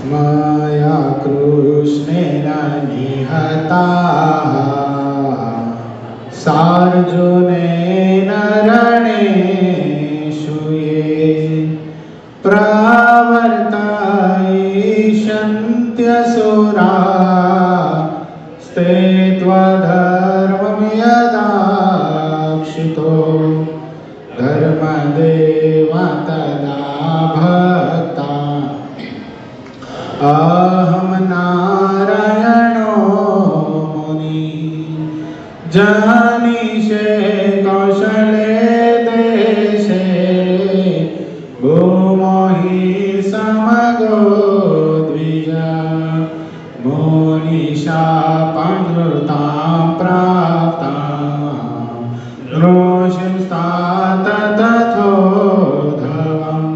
मया कृष्णेन निहता सार्जुनेन रणेषु ये प्रवर्तयिष्यन्त्यसुरा स्ते त्वधर्मं यदाक्षितो धर्मदेव तदा भक्ता अहं नारायणो मुनि जनिषे कौशले देशे भूमो हि समगो द्विज मुनिशापनृतां प्राप्तां ऋषिंस्तात तथोधवम्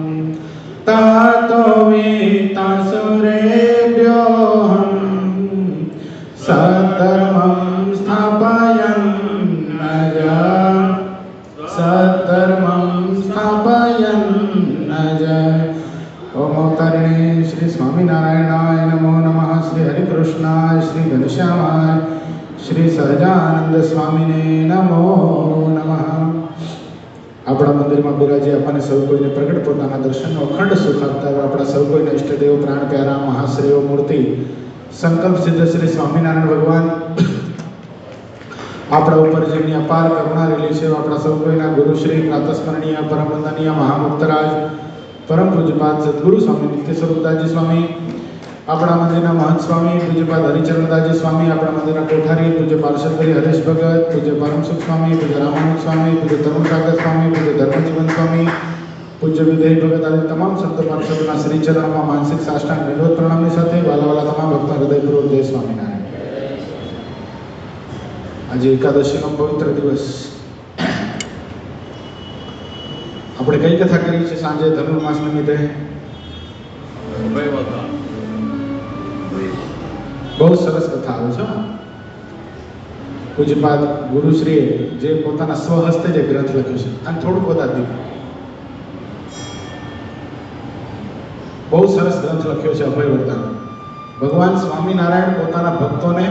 ततो वित्तसुरेभ्योऽहं सद्धर्मं स्थापयन् नज ओम अवतारिणे श्री स्वामीनारायणाय नमो नमः श्री हरिकृष्णाय श्री घनश्यामाय श्री सहजानंद स्वामीने नमो नमः આપણા મંદિરમાં બિરાજી આપણને સૌ કોઈને પ્રગટ પોતાના દર્શનનો અખંડ સુખ આપતા આપણા સૌ કોઈને ઈષ્ટદેવ પ્રાણ પ્યારા મહાશ્રેયો મૂર્તિ સંકલ્પ સિદ્ધ શ્રી સ્વામિનારાયણ ભગવાન આપણા ઉપર જેમની અપાર કરુણા રહેલી છે આપણા સૌ કોઈના ગુરુશ્રી પ્રાતસ્મરણીય પરમ વંદનીય મહામુક્તરાજ પરમ પૂજ્યપાદ સદગુરુ સ્વામી નિત્ય સ્વરૂપદાસજી સ્વામી આપણા મંદિરના મહંત સ્વામી પૂજ્યપાદ હરિચરણદાસજી સ્વામી આપણા મંદિરના કોઠારી પૂજ્ય પાર્ષદગીરી હરેશ ભગત પૂજ્ય પરમસુખ સ્વામી પૂજ્ય રામાનંદ સ્વામી પૂજ્ય તરુણ સાગર સ્વામી પૂજ્ય ધર્મજીવન સ્વામી પૂજ્ય વિધેય ભગત આદિ તમામ સંતો પાર્ષદોના શ્રી ચરણોમાં માનસિક સાષ્ટાંગ નિરોધ પ્રણામની સાથે વાલા તમામ ભક્તો હૃદયપૂર્વક જય સ્વામિનારાયણ. આજે એકાદશીનો પવિત્ર દિવસ. આપણે કઈ કથા કરી છે સાંજે ધનુર્માસ નિમિત્તે? બહુ સરસ કથા આવે છે. પૂજ્યપાદ ગુરુશ્રીએ જે પોતાના સ્વહસ્તે જે ગ્રંથ લખ્યો છે અને થોડુંક વધારે દીધું. બહુ સરસ ગ્રંથ લખ્યો છે અભય વરદાન. ભગવાન સ્વામિનારાયણ પોતાના ભક્તોને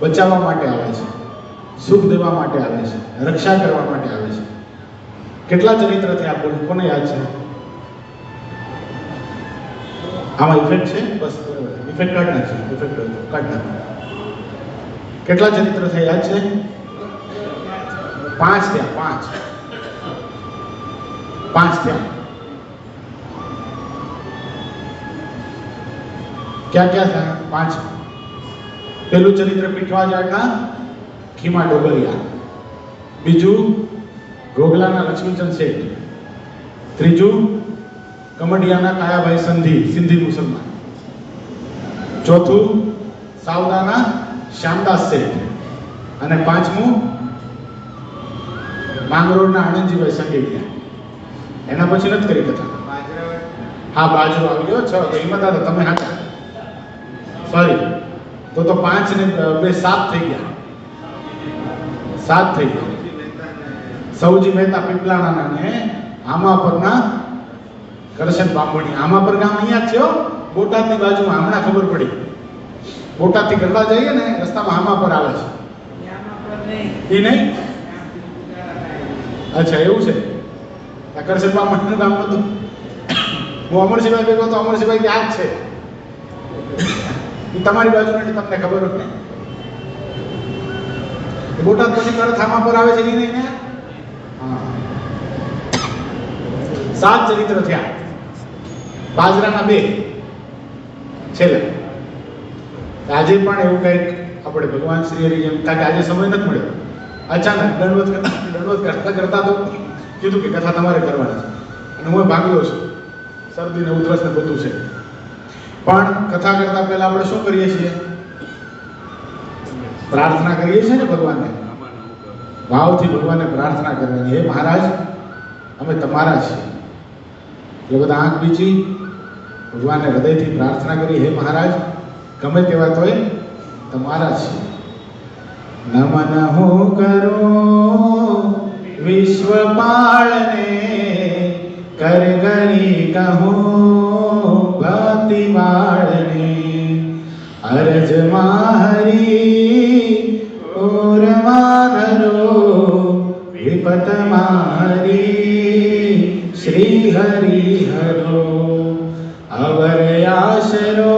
બચાવવા માટે આવે છે, સુખ દેવા માટે આવે છે, રક્ષા કરવા માટે આવે છે. કેટલા ચરિત્ર થયા બોલો, કોને યાદ છે? આમાં ઇફેક્ટ છે? બસ ઇફેક્ટ કાઢ નાખશે. ઇફેક્ટ કાઢ નાખો. કેટલા ચરિત્ર થયા યાદ છે? 5 થયા. 5 થયા. ક્યાં ક્યાં થયા? 5. પેલું ચરિત્ર પીઠવાજાળના ખીમા ડોગરિયા, બીજું ઘોઘલાના લક્ષ્મીચંદ શેઠ, ત્રીજું કમડિયાના કાયાભાઈ સિંધી મુસલમાન, ચોથું સાવદાના શ્યામદાસ શેઠ અને 5મું માંગરોળના આનંદજીભાઈ સંગીતિયા. એના પછી નથી કરી કથા. હા, બાજરો આવી ગયો. 6 તો એમાં દાદા તમે હાચા. સોરી, તો 5 ને 2 7 થઈ ગયા. 7 થઈ ગયા. સૌજી મહેતા પીપલાણા ને આમાપરના કરશન બાંભણી. આમાપર ગામ અહીંયા જ છે હો, બોટાદની બાજુમાં. હમણાં ખબર પડી. બોટાદથી ગરબા જઈએ ને રસ્તામાં આમાપર આવે છે. એ નહીં? અચ્છા, એવું છે. આ કરશન બાંભણીનું ગામ હતું. હું અમરસિંહભાઈ ભેગો તો અમરસિંહભાઈ કે આ જ છે. તમારી બાજુ નથી, તમને ખબર જ નહીં. બોટાદ પછી તરત આમાપર આવે છે. નહીં ને? 7 ચરિત્ર થયા. બાજરાના 2 છેલ્લે. આજે પણ એવું કંઈક આપણે ભગવાન શ્રી હરિ જેમ, કારણ કે આજે સમય નથી મળ્યો. અચાનક દંડવત કરતા તો કીધું કે કથા તમારે કરવાની છે. અને હું ભાગ્યો છું. શરદી ને ઉધરસ ને બધું છે. પણ કથા કરતા પહેલા આપણે શું કરીએ છીએ? પ્રાર્થના કરીએ છીએ ને ભગવાનને. ભાવથી ભગવાનને પ્રાર્થના કરવાની, હે મહારાજ અમે તમારા છીએ. એટલે બધા આંખ બીચી ભગવાનને હૃદયથી પ્રાર્થના કરી, હે મહારાજ ગમે તેવા તોય તમારા છીએ. નમન હું કરું વિશ્વપાળને, કર ગણી કહું ભક્તિવાળ અરજમાં હરી ઓરમાં ધરો, વિપતમાં હરી શ્રી હરિ હરો. અવર આશરો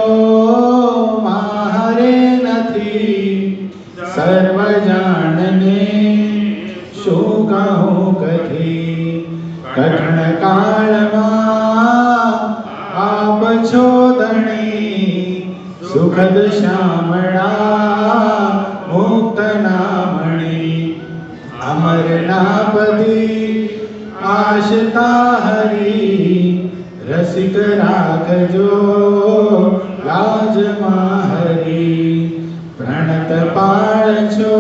મારે નથી, સર્વ જાણને શું કહું કથી. કઠણ કાળમાં આપ છો ધણી, સુખદ શ્યામળા મુક્ત નામણી. અમરના પદી આશતા હરી, રસિક રાખજો લાજમાં હરી. પ્રણત પાળ છો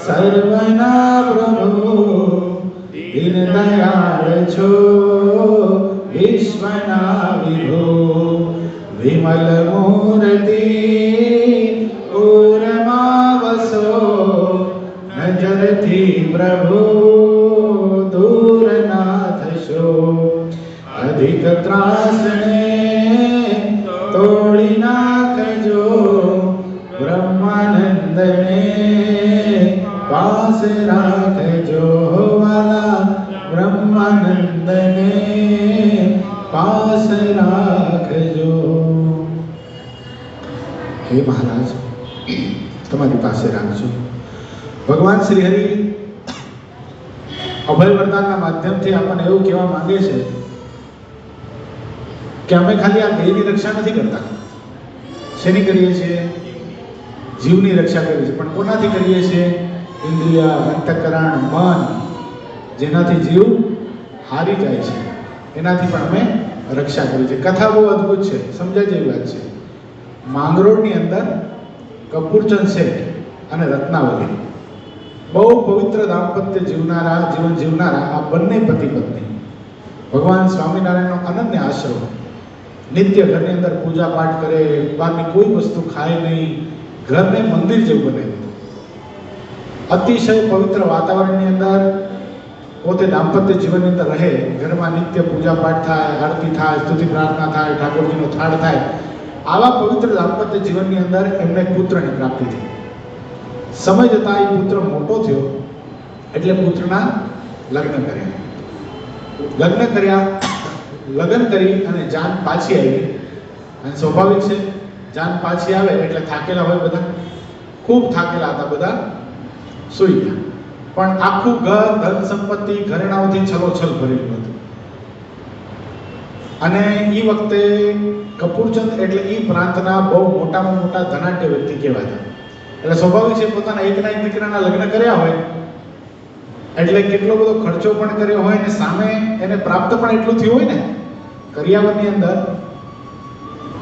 સર્વના પ્રભુ, દીન દયાળ છો વિશ્વના વિભો. વિમલ મૂર્તિ ઉરમાં વસો, નજરથી પ્રભુ દૂર ના થશો. અધિક ત્રાસને તોડી નાખજો, બ્રહ્માનંદને પાસ રાખજો. વાલા બ્રહ્માનંદને પાસ રાખજો. હે મહારાજ, તમારી પાસે રાખજો. ભગવાન શ્રી હરિ અભય વરદાનના માધ્યમથી આપણને એવું કહેવા માંગે છે કે અમે ખાલી આ દેહની રક્ષા નથી કરતા. શેની કરીએ છીએ? જીવની રક્ષા કરીએ છીએ. પણ કોનાથી કરીએ છીએ? ઇન્દ્રિય, અંતઃકરણ, મન, જેનાથી જીવ હારી જાય છે એનાથી પણ અમે રક્ષા કરીએ છીએ. કથા બહુ અદ્ભુત છે, સમજાય જેવી વાત છે. માંગરોળની અંદર કપૂરચંદ શેઠ અને રત્નાવલી બહુ પવિત્ર દાંપત્ય જીવન જીવનારા આ બંને પતિ પત્ની ભગવાન સ્વામિનારાયણનો અનન્ય આશ્રમ, નિત્ય ઘરની અંદર પૂજા પાઠ કરે, બહારની કોઈ વસ્તુ ખાય નહીં, ઘરને મંદિર જેવું બનાવી દીધું. અતિશય પવિત્ર વાતાવરણની અંદર પોતે દાંપત્ય જીવનની અંદર રહે, ઘરમાં નિત્ય પૂજા પાઠ થાય, આરતી થાય, સ્તુતિ પ્રાર્થના થાય, ઠાકોરજીનો થાળ થાય. આવા પવિત્ર દાંપત્ય જીવનની અંદર એમને પુત્રની પ્રાપ્તિ થઈ. સમય જતાં એ પુત્ર મોટો થયો એટલે પુત્રના લગ્ન કર્યા. લગ્ન કરી અને જાન પાછી આવી. અને સ્વાભાવિક છે, જાન પાછી આવે એટલે થાકેલા હોય બધા, ખૂબ થાકેલા હતા બધા, સૂઈ ગયા. પણ આખું ઘર ધન સંપત્તિ ઘરેણાઓથી છલોછલ ભરેલું હતું. અને એ વખતે કપૂરચંદ એટલે એ પ્રાંતના બહુ મોટામાં મોટા ધનાઢ્ય વ્યક્તિ કહેવાતા. એટલે સ્વાભાવિક છે, પોતાના એકના એક દીકરાના લગ્ન કર્યા હોય એટલે કેટલો બધો ખર્ચો પણ કર્યો હોય ને સામે એને પ્રાપ્ત પણ એટલું થયું હોય ને, કરિયાવરની અંદર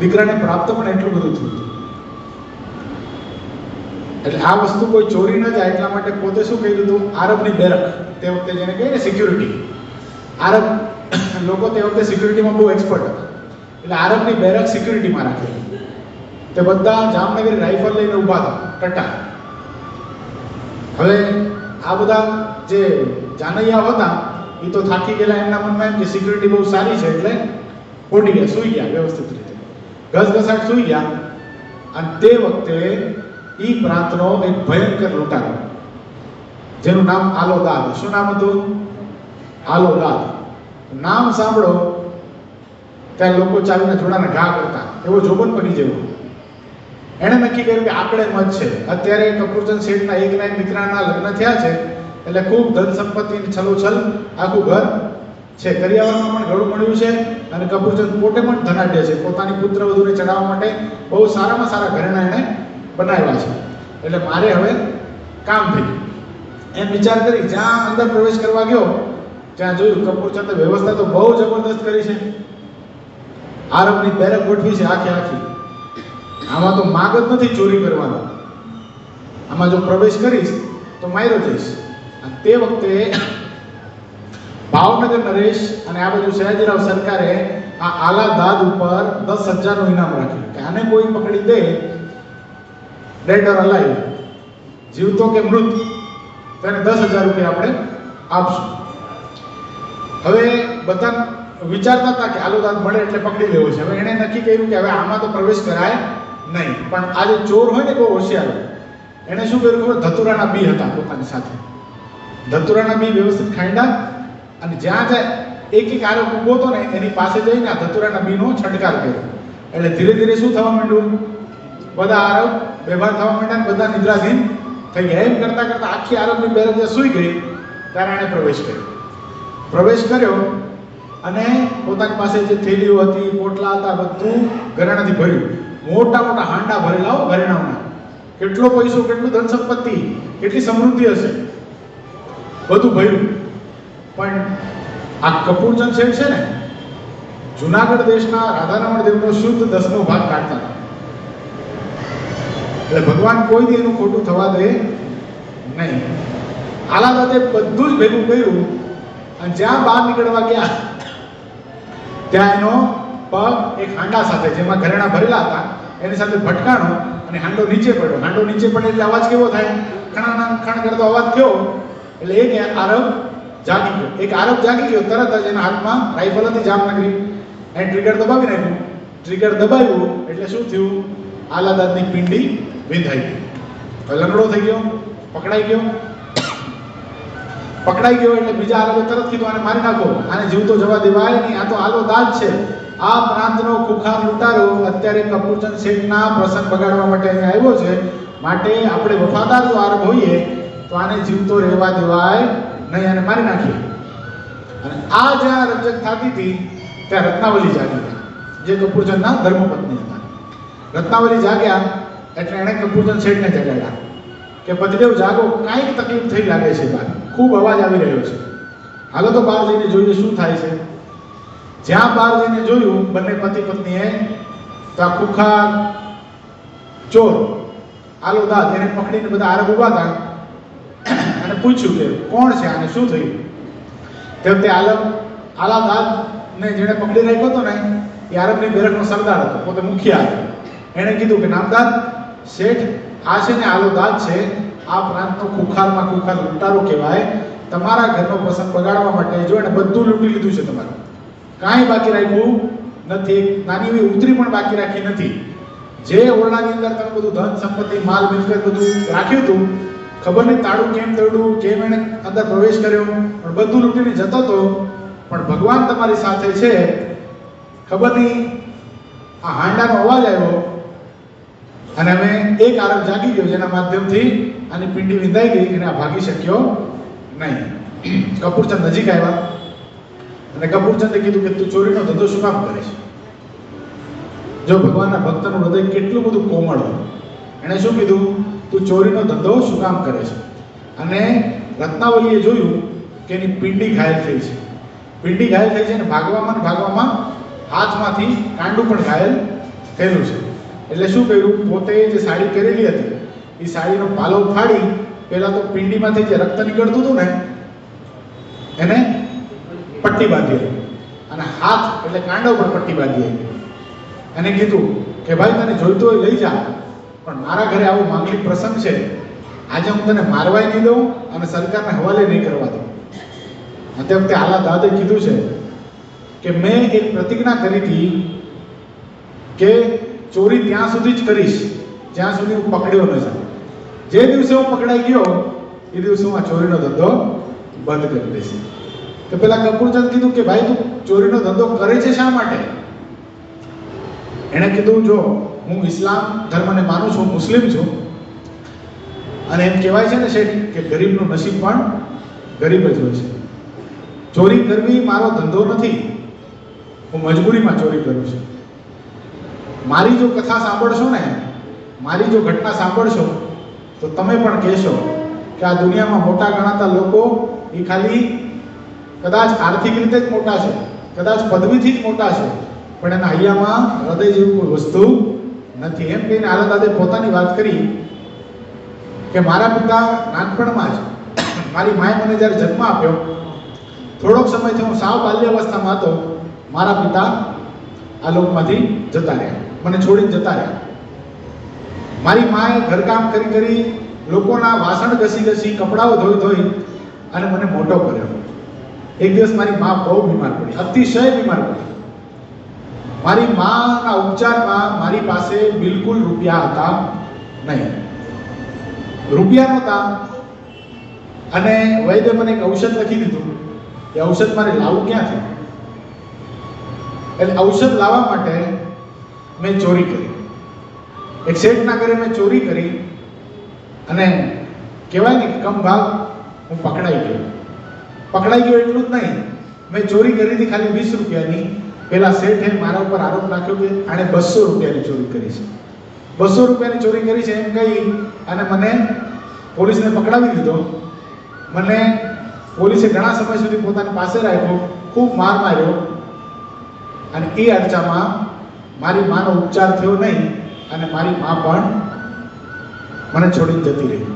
દીકરાને પ્રાપ્ત પણ એટલું બધું થયું. એટલે આ વસ્તુ કોઈ ચોરી ન જાય એટલા માટે પોતે શું કર્યું હતું, આરબની બેરક, તે વખતે જેને કહીએ ને સિક્યુરિટી, આરબ લોકો તે વખતે સિક્યુરિટીમાં બહુ એક્સપર્ટ હતા. એટલે આરબની બેરક સિક્યુરિટીમાં રાખેલી. તે બધા જામનગરી રાઇફલ લઈને ઊભા હતા, ટટા. હવે આ બધા જે જાનૈયા હતા એ તો થાકી ગયેલા, એમના મનમાં એમ કે સિક્યુરિટી બહુ સારી છે એટલે પોડી ગયા, સૂઈ ગયા વ્યવસ્થિત રીતે, ઘસઘસાટ સૂઈ ગયા. અને તે વખતે ઈ પ્રાંતનો એક ભયંકર લૂંટારો જેનું નામ આલોદાદ. શું નામ હતું? આલોદાદ. નામ સાંભળો ત્યાં લોકો ચાલીને જોડાને ઘા કરતા, એવો જોબન બની જેવો. એણે નક્કી કર્યું કે આકડે મત છે. અત્યારે કપૂરચંદ શેઠના એકના એક દીકરાના લગ્ન થયા છે એટલે ખૂબ ધન સંપત્તિ છલોછલ આખું ઘર છે. કરિયાવરમાં પણ ઘણું મળ્યું છે અને કપૂરચંદ પોતે પણ ધનાઢ્ય છે. પોતાની પુત્ર વધુને ચડાવવા માટે બહુ સારામાં સારા ઘરેણા એણે બનાવ્યા છે. એટલે મારે હવે કામ થયું એમ વિચાર કરી જ્યાં અંદર પ્રવેશ કરવા ગયો ત્યાં જોયું કપૂરચંદે વ્યવસ્થા તો બહુ જબરદસ્ત કરી છે. આરબની બેરક ગોઠવી છે આખી. આમાં તો માગ જ નથી ચોરી કરવાનો, આમાં જો પ્રવેશ કરીશ તો માર્યો જઈશ. અને તે વખતે ભાવનગર નરેશ અને આ બાજુ સયાજીરાવ સરકારે આ આલાદાદ ઉપર 10,000નું ઇનામ રાખ્યું કે આને કોઈ પકડી દે, ડેડ ઓર અલાઇવ, જીવતો કે મૃત, તો એને 10,000 રૂપિયા આપણે આપશું. હવે બધા વિચારતા હતા કે આલુદાદ મળે એટલે પકડી લેવો છે. હવે એણે નક્કી કર્યું કે હવે આમાં તો પ્રવેશ કરાય નહીં. પણ આ જે ચોર હોય ને બહુ હોશિયાર હોય, એને શું કર્યું ખબર? ધતુરાના બી હતા પોતાની સાથે. ધતુરાના બી વ્યવસ્થિત ખાંડા અને જ્યાં જાય એક એક આરોપ ઊભો હતો ને એની પાસે જઈને આ ધતુરાના બીનો છંટકાર કર્યો. એટલે ધીરે ધીરે શું થવા માંડ્યું? બધા આરોપ બેભાન થવા માંડ્યા ને બધા નિદ્રાધીન થઈ ગયા. એમ કરતા કરતા આખી આરોપની બેરજ જ્યાં સૂઈ ગઈ ત્યારે એણે પ્રવેશ કર્યો અને પોતાની પાસે જે થેલીઓ હતી, પોટલા હતા, બધું ઘરેણાથી ભર્યું. મોટા મોટા હાંડા ભરેલા હો ઘરેણાઓના. કેટલો પૈસો, કેટલું ધન સંપત્તિ, કેટલી સમૃદ્ધિ હશે, બધું ભર્યું. પણ આ કપૂરચંદ શેઠ છે ને, જુનાગઢ દેશના રાધારમણ દેવનો શુદ્ધ 10નો ભાગ કાઢતા હતા. એટલે ભગવાન કોઈ દી એનું ખોટું થવા દે નહીં. આલાદાદે બધું જ ભેગું કર્યું અને જ્યાં બહાર નીકળવા ગયા ત્યાં એનો પગ એક હાંડા સાથે, જેમાં ઘરેણા ભરેલા હતા, એની સાથે ભટકાણો અને હાંડો નીચે પડ્યો. હાંડો નીચે પડે એટલે અવાજ કેવો થાય? ખણ કરતો અવાજ થયો. એટલે એક આરબ જાગી ગયો. તરત જ એના હાથમાં રાઇફલ હતી જામનગરી. એને ટ્રિગર દબાવી નાખ્યું. ટ્રિગર દબાવ્યું એટલે શું થયું? આલાદાદની પિંડી વિંધાઈ ગઈ. લંગડો થઈ ગયો, પકડાઈ ગયો એટલે બીજા આરબે તરત કીધું આને મારી નાખો, આને જીવતો જવા દેવાય નહીં, આ તો આલોદાદ છે. આ પ્રાંતનો ખુખાર લૂંટારો અત્યારે કપૂરચંદ શેઠના પ્રસંગ બગાડવા માટે અહીંયા આવ્યો છે. માટે આપણે વફાદાર જો આરબ હોઈએ તો આને જીવતો રહેવા દેવાય નહીં, આને મારી નાખીએ. અને આ જ્યાં રકઝક થતી હતી ત્યાં રત્નાવલી જાગી ગયા, જે કપૂરચંદના ધર્મપત્ની હતા. રત્નાવલી જાગ્યા એટલે એણે કપૂરચંદ શેઠને જગાડ્યા કે પતિદેવ જાગો, કાંઈક તકલીફ થઈ લાગે છે, બહાર ખૂબ અવાજ આવી રહ્યો છે, હાલો તો બહાર જઈને જોઈએ શું થાય છે. જ્યાં બહાર જઈને જોયું બંને પતિ પત્નીએ, તો આ ખુખાર ચોર આલોદાદ એને પકડીને બધા આરબ ઉભા હતા અને પૂછ્યું કે કોણ છે, આને શું થયું? તે વખતે આલાદાદને જેણે પકડી રાખ્યો હતો ને એ આરબની બેરકનો સરદાર હતો, પોતે મુખિયા હતો. એણે કીધું કે નામદાર શેઠ, આ છે ને આલોદાદ છે, આ પ્રાંતનો ખુખારમાં ખુખાર લૂંટારો કહેવાય. તમારા ઘરનો પ્રસંગ બગાડવા માટે જો એને બધું લૂંટી લીધું છે, તમારું કાંઈ બાકી રાખ્યું નથી, નાની એવી ઉતરી પણ બાકી રાખી નથી. જે ઓરડાની અંદર તમે બધું ધન સંપત્તિ માલ મિલકત બધું રાખ્યું હતું, ખબર નહીં તાળું કેમ તોડ્યું, કેમ એને અંદર પ્રવેશ કર્યો, પણ બધું લૂંટીને જતો હતો. પણ ભગવાન તમારી સાથે છે, ખબર નહીં આ હાંડાનો અવાજ આવ્યો અને અમે એક આરબ જાગી ગયો, જેના માધ્યમથી આની પિંડી વિંધાઈ ગઈ અને આ ભાગી શક્યો નહીં. કપૂરચંદ નજીક આવ્યા અને કપૂરચંદે કીધું કે તું ચોરીનો ધંધો શું કામ કરે છે? જો ભગવાનના ભક્તનું હૃદય કેટલું બધું કોમળ હોય. એણે શું કીધું? તું ચોરીનો ધંધો શું કામ કરે છે? અને રત્નાવલીએ જોયું કે એની પિંડી ઘાયલ થઈ છે. પિંડી ઘાયલ થઈ છે અને ભાગવામાં હાથમાંથી કાંડું પણ ઘાયલ થયેલું છે. એટલે શું કર્યું? પોતે જે સાડી પહેરેલી હતી એ સાડીનો પાલો ફાડી પહેલા તો પિંડીમાંથી જે રક્ત નીકળતું હતું ને એને પટ્ટી બાંધી અને હાથ એટલે કાંડા ઉપર પટ્ટી બાંધી. એને કીધું કે ભાઈ તને જોઈતો હોય લઈ જા, પણ મારા ઘરે આવો માંગલિક પ્રસંગ છે, આજે હું તને મારવાય નહીં દઉં અને સરકારને હવાલે નહીં કરવા દઉં. તે વખતે આલાદાદે કીધું છે કે મેં એક પ્રતિજ્ઞા કરી હતી કે ચોરી ત્યાં સુધી જ કરીશ જ્યાં સુધી હું પકડ્યો ન જાઉં. જે દિવસે હું પકડાઈ ગયો એ દિવસે હું આ ચોરીનો ધંધો બંધ કરી દઈશ. તો પેલા કપૂરચંદ કીધું કે ભાઈ તું ચોરીનો ધંધો કરે છે શા માટે? એણે કીધું જો હું ઇસ્લામ ધર્મને માનું છું, મુસ્લિમ છું, અને એમ કહેવાય છે ને શેઠ કે ગરીબનું નસીબ પણ ગરીબ જ હોય છે. ચોરી કરવી મારો ધંધો નથી, હું મજબૂરીમાં ચોરી કરું છું. મારી જો કથા સાંભળશો ને, મારી જો ઘટના સાંભળશો તો તમે પણ કહેશો કે આ દુનિયામાં મોટા ગણાતા લોકો એ ખાલી કદાચ આર્થિક રીતે જ મોટા છે, કદાચ પદવીથી જ મોટા છે, પણ એના હૈયામાં હૃદય જેવું કોઈ વસ્તુ નથી. એમ કહીને આલાદાદે પોતાની વાત કરી કે મારા પિતા નાનપણમાં જ, મારી માએ મને જ્યારે જન્મ આપ્યો, થોડોક સમયથી હું સાવ બાલ્યાવસ્થામાં હતો, મારા પિતા આ લોકમાંથી જતા રહ્યા, મને છોડીને જતા રહ્યા. મારી માએ ઘરકામ કરી લોકોના વાસણ ઘસી કપડાઓ ધોઈ અને મને મોટો કર્યો. એક દિવસ મારી મા બહુ બીમાર પડી, અતિશય બીમાર પડી. મારી માના ઉપચારમાં મારી પાસે બિલકુલ રૂપિયા હતા નહીં, રૂપિયા નહોતા. અને વૈદ્ય મને એક ઔષધ લખી દીધું. એ ઔષધ મારે લાવવું ક્યાંથી? એટલે ઔષધ લાવવા માટે મેં ચોરી કરી. એક શેઠના ઘરે મેં ચોરી કરી અને કહેવાય ને કે કમ ભાગ હું પકડાઈ ગયો. પકડાઈ ગયો એટલું જ નહીં, મેં ચોરી કરી હતી ખાલી 20 રૂપિયાની. પેલા શેઠે મારા ઉપર આરોપ નાખ્યો કે આણે 200 રૂપિયાની ચોરી કરી છે. 200 રૂપિયાની ચોરી કરી છે એમ કહી અને મને પોલીસને પકડાવી દીધો. મને પોલીસે ઘણા સમય સુધી પોતાની પાસે રાખ્યો, ખૂબ માર માર્યો. અને એ અરચામાં મારી માનો ઉપચાર થયો નહીં અને મારી મા પણ મને છોડીને જતી રહી.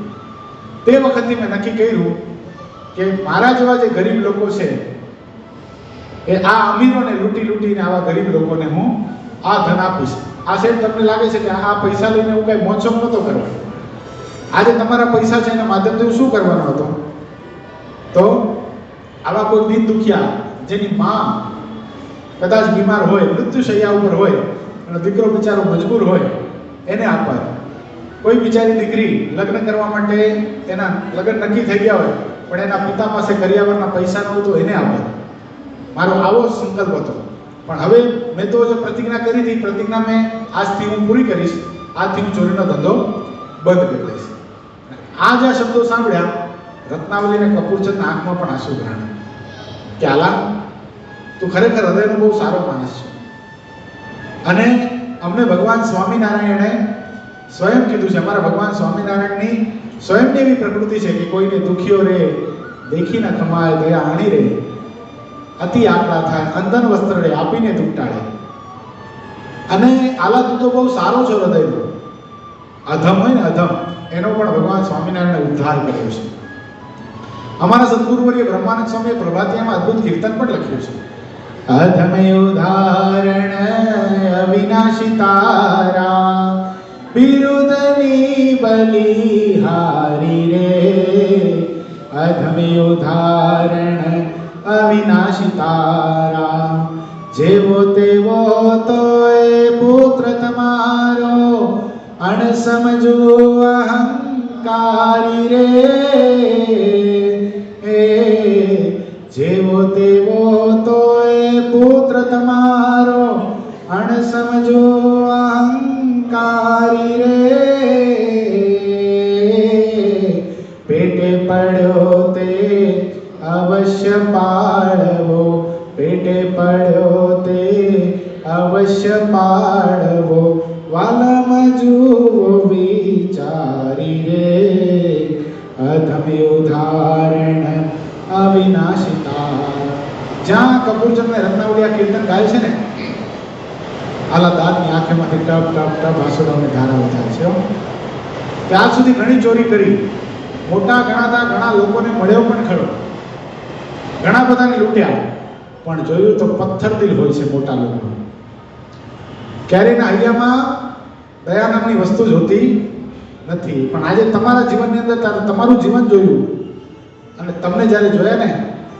તે વખતથી મેં નક્કી કર્યું કે મારા જેવા જે ગરીબ લોકો છે એ આ અમીરોને લૂંટીને આવા ગરીબ લોકોને હું આ ધન આપીશ. આ શેઠ તમને લાગે છે કે આ પૈસા લઈને હું કઈ મોજશોખ નહોતો કરવાનો. આજે તમારા પૈસા છે એના માધ્યમથી હું શું કરવાનો હતો? તો આવા કોઈ દીન દુખિયા જેની માં કદાચ બીમાર હોય, મૃત્યુશૈયા ઉપર હોય અને દીકરો બિચારો મજબૂર હોય એને આપવા. કોઈ બિચારી દીકરી લગ્ન કરવા માટે એના લગ્ન નક્કી થઈ ગયા હોય પણ એના પિતા પાસે કરિયાવરના પૈસા ન હોય તો એને આપવા. મારો આવો સંકલ્પ હતો. પણ હવે મેં તો જે પ્રતિજ્ઞા કરી હતી, પ્રતિજ્ઞા મેં આજથી હું પૂરી કરીશ. આજથી હું ચોરીનો ધંધો બંધ કરી દઈશ. આ જે શબ્દો સાંભળ્યા, રત્નાવલી અને કપૂરચંદના આંખમાં પણ આંસુ ભરાણા કે આલા તું ખરેખર હૃદયનો બહુ સારો માણસ છે. અને અમને ભગવાન સ્વામિનારાયણે સ્વયં કીધું છે, અમારા ભગવાન સ્વામિનારાયણની સ્વયંની એવી પ્રકૃતિ છે કે કોઈને દુખીઓ રે દેખી ન કમાય, દયા આણી રે અતિ આકડા થાય, અંધન વસ્ત્ર રે આપીને તૂટાડે. અને આલા તું તો બહુ સારો છો હૃદયનો. અધમ હોય ને અધમ, એનો પણ ભગવાન સ્વામિનારાયણે ઉદ્ધાર કર્યો છે. અમારા સદગુરુવર્ય બ્રહ્માનંદ સ્વામીએ પ્રભાતિયામાં અદ્ભુત કીર્તન પણ લખ્યું છે. અધમે ઉદાહરણ અવિનાશી તારા, બિરુદની બલિહારી રે. અધમે ઉદાહરણ અવિનાશી તારા, જેવો તેવો તોય પુત્ર તમારો, અણસમજો અહંકારી રે. જેવો તેવો તોય પુત્ર તમારો, અણસમજો અહંકારી રે. પેટે પડ્યો તે અવશ્ય પાળવો, પેટે પડ્યો તે અવશ્ય પાળવો, વાલમ જુઓ વિચારી રે. અધમે ઉદાહરણ અવિનાશી તારા. જ્યાં કપૂરચંદ ને રત્નાવલી કીર્તન ગાય છે ને, આલા દાદની આંખમાંથી ટપ ટપ ટપ આંસુડાની ધારાઓ થાય છે. ત્યાં સુધી ઘણી ચોરી કરી, મોટા ગણાતા ઘણા લોકોને મળ્યો પણ ખરો, ઘણા બધાને લૂંટ્યા, પણ જોયું તો પથ્થર દિલ હોય છે મોટા લોકો. ક્યારેયના હૈયામાં દયા નામની વસ્તુ જ હોતી નથી. પણ આજે તમારા જીવનની અંદર તમારું જીવન જોયું અને તમને જ્યારે જોયા ને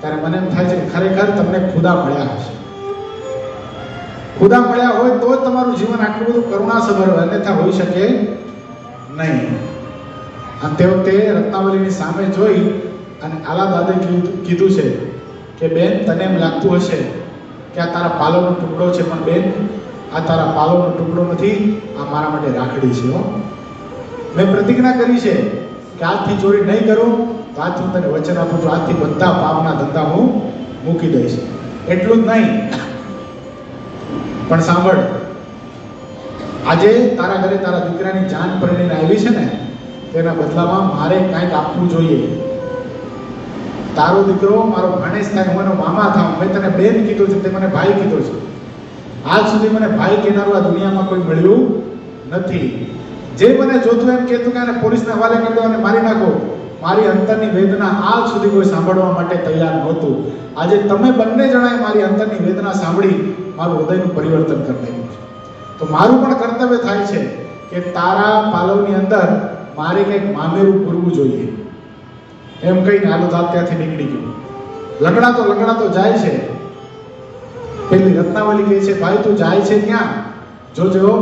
ત્યારે મને એમ થાય છે કે ખરેખર તમને ખુદા મળ્યા હશે. ખુદા મળ્યા હોય તો જ તમારું જીવન આટલું બધું કરુણાસભર અન્યથા હોઈ શકે નહીં. અને તે વખતે રત્નાવલીની સામે જોઈ અને આલા દાદે કીધું છે કે બેન, તને એમ લાગતું હશે કે આ તારા પાલોનો ટુકડો છે, પણ બેન આ તારા પાલોનો ટુકડો નથી, આ મારા માટે રાખડી છે. મેં પ્રતિજ્ઞા કરી છે કે આજથી ચોરી નહીં કરું, તો આજથી હું તને વચન આપું છું, આજથી બધા પાપના ધંધા હું મૂકી દઈશ. એટલું જ નહીં, પણ સાંભળ, આજે તારા ઘરે તારા દીકરાની જાન પરણીને આવી છે ને, તેના બદલામાં મારે કાંઈક આપવું જોઈએ. તારો દીકરો મારો ભાણેજ થાય, હું એનો મામા થાઉં. મેં તને બેન કીધું છે, તે મને ભાઈ કીધો છે. આજ સુધી મને ભાઈ કહેનારું આ દુનિયામાં કોઈ મળ્યું નથી. જે મને જોતું એમ કહેતું કે આને પોલીસના હવાલે કરી દો અને મારી નાખો, મારી અંતરની વેદના આજ સુધી કોઈ સાંભળવા માટે તૈયાર નહોતું. આજે તમે બંને જણાએ મારી અંતરની વેદના સાંભળી મારું હૃદયનું પરિવર્તન કરી નાખ્યું છે. તો મારું પણ કર્તવ્ય થાય છે કે તારા પાલવની અંદર મારે કંઈક મામેરું પૂરવું જોઈએ. એમ કહીને આલો દાદ ત્યાંથી નીકળી ગયો. લંગડાતો જાય છે. પેલી રત્નાવલી કહે છે, ભાઈ તું જાય છે ક્યાં? જોજો,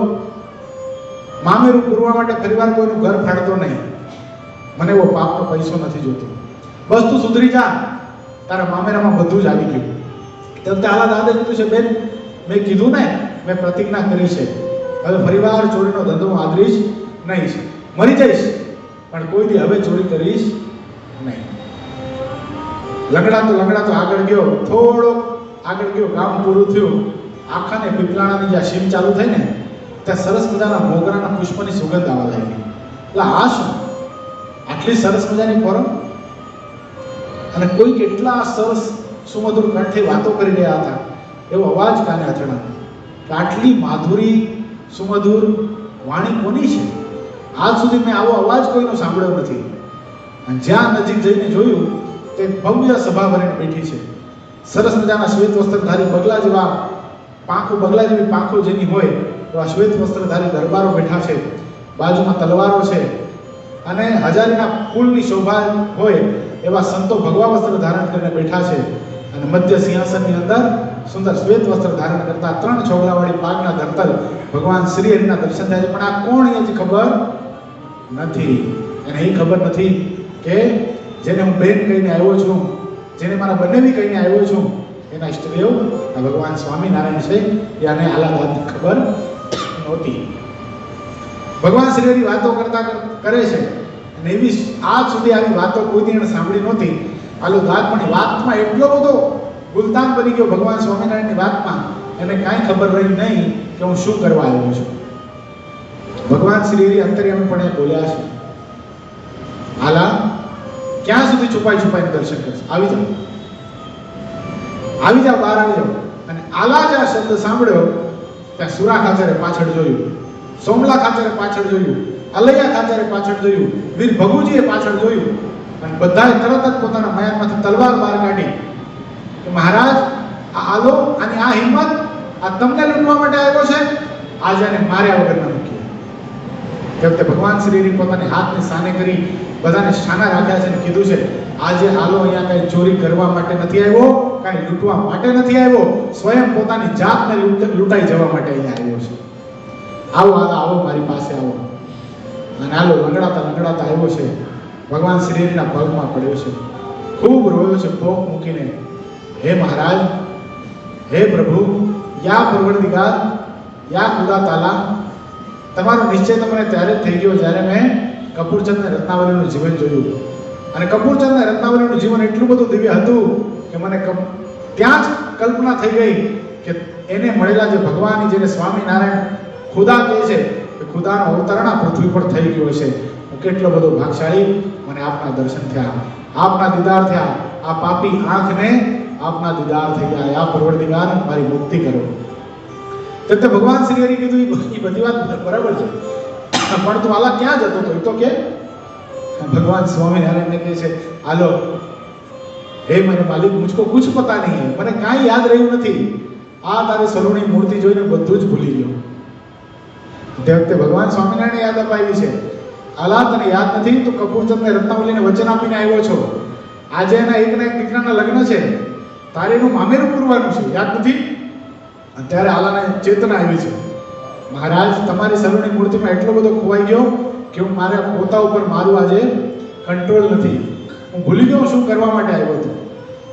મામેરું પૂરવા માટે ફરીવાર કોઈનું ઘર ફાડતો નહીં. મને એવો પાપનો પૈસો નથી જોતો, બસ તું સુધરી જા, તારા મામેરામાં બધું જ આવી ગયું. તો આલા દાદા કીધું છે, બેન મેં કીધું ને, મેં પ્રતિજ્ઞા કરી છે, હવે ફરીવાર ચોરીનો ધંધો હું આદરીશ નહીં. મરી જઈશ પણ કોઈ દી હવે ચોરી કરીશ નહીં. લંગડાતો આગળ ગયો, થોડો આગળ ગયો, ગામ પૂરું થયું, આખાને પીપળાણાની જ્યાં સીમ ચાલુ થઈ ને ત્યાં સરસ મજાના મોગરાના પુષ્પની સુગંધ આવવા લાગી. એટલે આ શું, આટલી સરસ મજાની ફોરમ, અને કોઈ કેટલા સરસ સુમધુર કંઠે વાતો કરી રહ્યા હતા, એવો અવાજ કાને અથડાયો. આટલી માધુરી સુમધુર વાણી કોની છે? આજ સુધી મેં આવો અવાજ કોઈનો સાંભળ્યો નથી. અને જ્યાં નજીક જઈને જોયું તે ભવ્ય સભા ભરીને બેઠી છે. સરસ મજાના શ્વેત વસ્ત્રધારી બગલા જેવી પાંખો જેની હોય એવા શ્વેત વસ્ત્રધારી દરબારો બેઠા છે. બાજુમાં તલવારો છે અને હજારીના ફૂલની શોભા હોય એવા સંતો ભગવા વસ્ત્ર ધારણ કરીને બેઠા છે. અને મધ્ય સિંહાસનની અંદર સુંદર શ્વેત વસ્ત્ર ધારણ કરતા 3 છોગલાવાળી પાગના ધરતલ ભગવાન શ્રી હરિના દર્શન થાય છે. પણ આ કોણ એ ખબર નથી. એને એ ખબર નથી કે જેને હું બેન કહીને આવ્યો છું, જેને મારા બંનેવી કહીને આવ્યો છું, એના ઇષ્ટદેવ આ ભગવાન સ્વામિનારાયણ છે. એને આલા દાદની ખબર નહોતી. ભગવાન શ્રી હરિ વાતો કરતા કરે છે અને એવી આજ સુધી આવી વાતો કોઈ દી સાંભળી નહોતી. આલો દાદ પણ વાતમાં એટલો બધો ગુલતાન બની ગયો ભગવાન સ્વામિનારાયણની વાતમાં, એને કાંઈ ખબર રહી નહીં કે હું શું કરવા આવ્યો છું. ભગવાન શ્રી હરિ અંતર્યામીપણે બોલ્યા છે, આલા ક્યાં સુધી છુપાઈને દર્શન કરશે? આવી જાઓ, બહાર આવી જાઓ. અને આલા જે આ શબ્દ સાંભળ્યો ત્યાં સુરા ખાચરે પાછળ જોયું, સોમલા ખાચરે પાછળ જોયું, અલૈયા ખાચરે પાછળ જોયું, વીર ભગુજીએ પાછળ જોયું, અને બધાએ તરત જ પોતાના મયાનમાંથી તલવાર બહાર કાઢી કે મહારાજ આ આલો અને આ હિંમત આ તમને લૂંટવા માટે આવ્યો છે, આજે આને માર્યા વગર ના મૂકીએ. તે વખતે ભગવાન શ્રી હરિ પોતાની હાથની સાને કરી બધાને શાના રાખ્યા છે અને કીધું છે, આજે આલો અહીંયા કઈ ચોરી કરવા માટે નથી આવ્યો, કઈ લૂંટવા માટે નથી આવ્યો, સ્વયં પોતાની જાતને લૂંટાઈ જવા માટે અહીંયા આવ્યો છે. આવો આવો મારી પાસે આવો. અને આલો લંગડાતા આવ્યો છે, ભગવાન શ્રી હરિના પગમાં પડ્યો છે, ખૂબ રોયો છે પોક મૂકીને, હે મહારાજ, હે પ્રભુ, યા પરવરદિગાર, યા ખુદા તાલા, તમારો નિશ્ચય તો મને ત્યારે જ થઈ ગયો જ્યારે મેં કપૂરચંદ અને રત્નાવલીનું જીવન જોયું. અને કપૂરચંદ અને રત્નાવલીનું જીવન એટલું બધું દિવ્ય હતું કે મને ત્યાં જ કલ્પના થઈ ગઈ કે એને મળેલા જે ભગવાન, જેને સ્વામિનારાયણ ખુદા કહે છે, એ ખુદાનો અવતરણ આ પૃથ્વી પર થઈ ગયો છે. હું કેટલો બધો ભાગશાળી, મને આપના દર્શન થયા, આપના દીદાર થયા, આ પાપી આંખને આપના દીદાર થઈ ગયા, આ પરવરદિગાર મારી મુક્તિ કરો. તો ભગવાન શ્રી હરિ કીધું એ બધી વાત બરાબર છે, પણ તું આલા ક્યાં જતો હતો? એ તો કે ભગવાન સ્વામિનારાયણ ને કહે છે, હાલો હે મને માલિક, મુझको कुछ पता नहीं है, મને કાંઈ યાદ રહ્યું નથી. આ તારી સલુણી મૂર્તિ જોઈને બધું જ ભૂલી ગયો. તે વખતે ભગવાન સ્વામિનારાયણ યાદ અપાવી છે, આલા તને યાદ નથી? તું કપૂરચંદ ને રત્નાવલીને વચન આપીને આવ્યો છો, આજે એના એક દીકરાના લગ્ન છે, તારે એનું મામેરું પૂરવાનું છે, યાદ નથી? ત્યારે આલાને ચેતના આવી છે, મહારાજ તમારી સલુણી મૂર્તિમાં એટલો બધો ખોવાઈ ગયો કે હું મારા પોતા ઉપર મારું આજે કંટ્રોલ નથી, હું ભૂલી ગયો શું કરવા માટે આવ્યો હતો.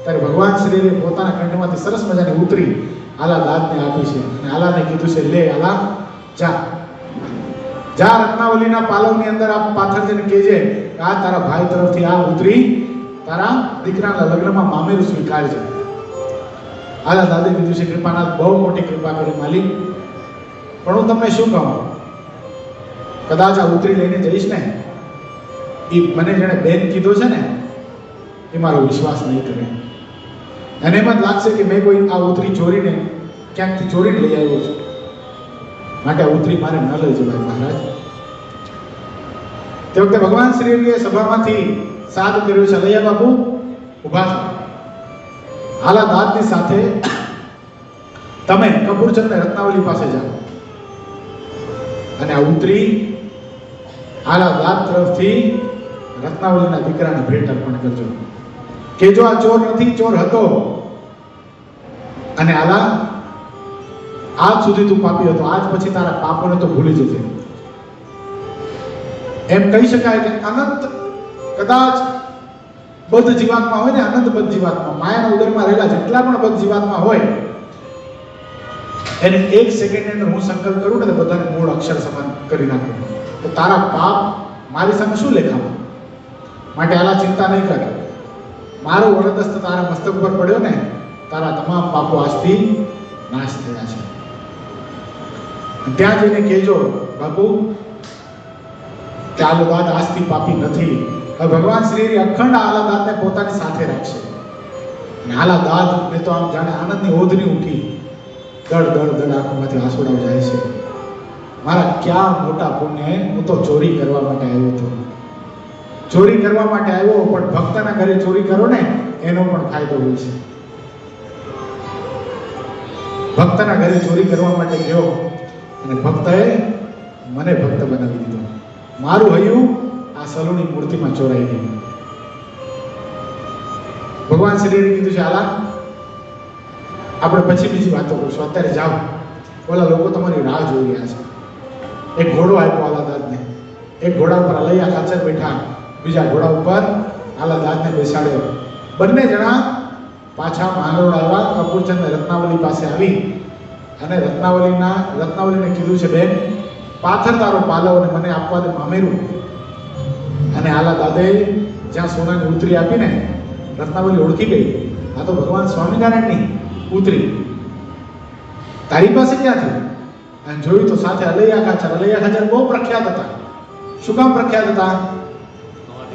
ત્યારે ભગવાન શ્રીએ પોતાના કંઠમાંથી સરસ મજાની ઉતરી આલા દાદને આપી છે અને આલાને કીધું છે, લે આલા, જા રત્નાવલીના પાલવની અંદર આ પાથર જઈને કહેજે કે આ તારા ભાઈ તરફથી આ ઉતરી તારા દીકરાના લગ્નમાં મામેરું સ્વીકારજે. આલા દાદે કીધું છે, કૃપાનાથ બહુ મોટી કૃપા કરી માલિક, પણ હું તમને શું કહું, કદાચ આ ઉતરી લઈને જઈશ ને, એ મને જેણે બેન કીધો છે ને એ મારો વિશ્વાસ નહીં કરે, એને એમ જ લાગશે કે મેં કોઈ આ ઉતરી ચોરીને ક્યાંકથી ચોરીને લઈ આવ્યો છું, માટે આ ઉતરી મારે ન લઈ જવાય મહારાજ. તે વખતે ભગવાન શ્રીએ સભામાંથી સાદ કર્યો છે, લૈયા બાપુ ઉભા થો, આલા દાદની સાથે તમે કપૂરચંદ ને રત્નાવલી પાસે જાઓ અને આ ઉતરી આલા દાદ તરફથી રત્નાવલીના દીકરાને ભેટ અર્પણ કરજો, કે જો આ ચોર નથી, ચોર હતો. અને આલા આજ સુધી તું પાપી હતો, આજ પછી તારા પાપોને તો ભૂલી જજે. એમ કહી શકાય કે અનંત કદાચ બદ્ધ જીવાત્મા હોય ને, અનંત બદ્ધ જીવાત્મા, માયાના ઉદરમાં રહેલા જેટલા પણ બદ્ધ જીવાત્મા હોય, એને 1 સેકન્ડની અંદર હું સંકલ્પ કરું ને તો બધાને મૂળ અક્ષર સમાન કરી નાખું, તો તારા પાપ મારી સામે શું લેખામાં? માટે આલા ચિંતા નહીં કર. મારો વરદસ્ત તારા મસ્તક પર પડ્યો ને, તારા તમામ પાપો આજથી નાશ થયા છે. ત્યાં જઈને કહેજો, બાપુ કે આલો દાદ આજથી પાપી નથી. હવે ભગવાન શ્રી અખંડ આલા દાદને પોતાની સાથે રાખશે. અને આલા દાદ ને તો આમ જાણે આનંદની ઓધની ઉઠી, દળ દળ દળ આંખોમાંથી આંસુડાઓ જાય છે. મારા ક્યાં મોટા પુણ્ય, હું તો ચોરી કરવા માટે આવ્યો હતો. ચોરી કરવા માટે આવ્યો, પણ ભક્તના ઘરે ચોરી કરો ને એનો પણ ફાયદો હોય છે. ભક્તના ઘરે ચોરી કરવા માટે ગયો અને ભક્તએ મને ભક્ત બનાવી દીધો. મારું હૈયું આ સલોની મૂર્તિમાં ચોરાઈ ગયું. ભગવાન શ્રીએ કીધું છે, આલા આપણે પછી બીજી વાતો કરશું, અત્યારે જાઓ, ઓલા લોકો તમારી રાહ જોઈ રહ્યા છે. એક ઘોડો આપ્યો આલા દાદને, એક ઘોડા ઉપર અલૈયા ખાચર બેઠા, બીજા ઘોડા ઉપર આલા દાદને બેસાડ્યો. બંને જણા પાછા માંગરોળ આવ્યા. કપૂરચંદ રત્નાવલી પાસે આવી અને રત્નાવલીને કીધું છે, બેન પાથર તારો પાલવ અને મને આપવા દે મામેરું. અને આલા દાદે જ્યાં સોનાની ઉતરી આપીને રત્નાવલી ઓળખી ગઈ, આ તો ભગવાન સ્વામિનારાયણની ઉતરી, તારી પાસે ક્યાંથી? અને જોયું તો સાથે અલૈયા ખાચર. અલૈયા ખાચર બહુ પ્રખ્યાત હતા. શું કામ પ્રખ્યાત હતા?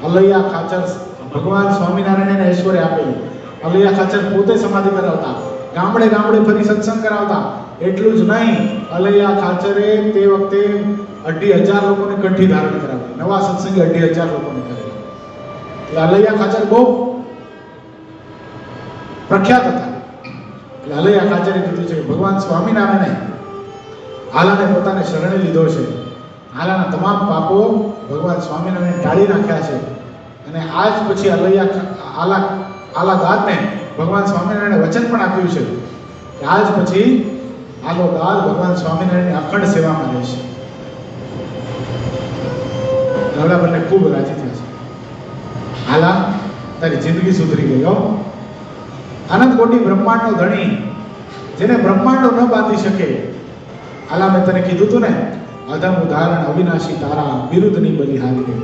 અલૈયા ખાચર ભગવાન સ્વામિનારાયણને ઐશ્વર્ય આપેલું. અલૈયા ખાચર પોતે સમાધિ કરાવતા, ગામડે ગામડે ફરી સત્સંગ કરાવતા. એટલું જ નહીં, અલૈયા ખાચરે તે વખતે 2,500 લોકોને કંઠી ધારણ કરાવી. નવા સત્સંગે 2,500 લોકોને કરેલા. એટલે અલૈયા ખાચર બહુ પ્રખ્યાત હતા. એટલે અલૈયા ખાચરે કીધું છે કે ભગવાન સ્વામિનારાયણે આલાને પોતાને શરણે લીધો છે. આલાના તમામ પાપો ભગવાન સ્વામિનારાયણે ટાળી નાખ્યા છે. અને આજ પછી આલા દાદને ભગવાન સ્વામિનારાયણે વચન પણ આપ્યું છે કે આજ પછી આલો દાદ ભગવાન સ્વામિનારાયણની અખંડ સેવામાં રહેશે. હવે બંને ખૂબ રાજી થયા છે. આલા, તારી જિંદગી સુધરી ગઈ હો. અનંત કોટી બ્રહ્માંડનો ધણી, જેને બ્રહ્માંડો ન બાંધી શકે. આલા, મેં તને કીધું તું ને, અધમ ઉદાહરણ અવિનાશી તારા વિરુદ્ધની બલિહારી.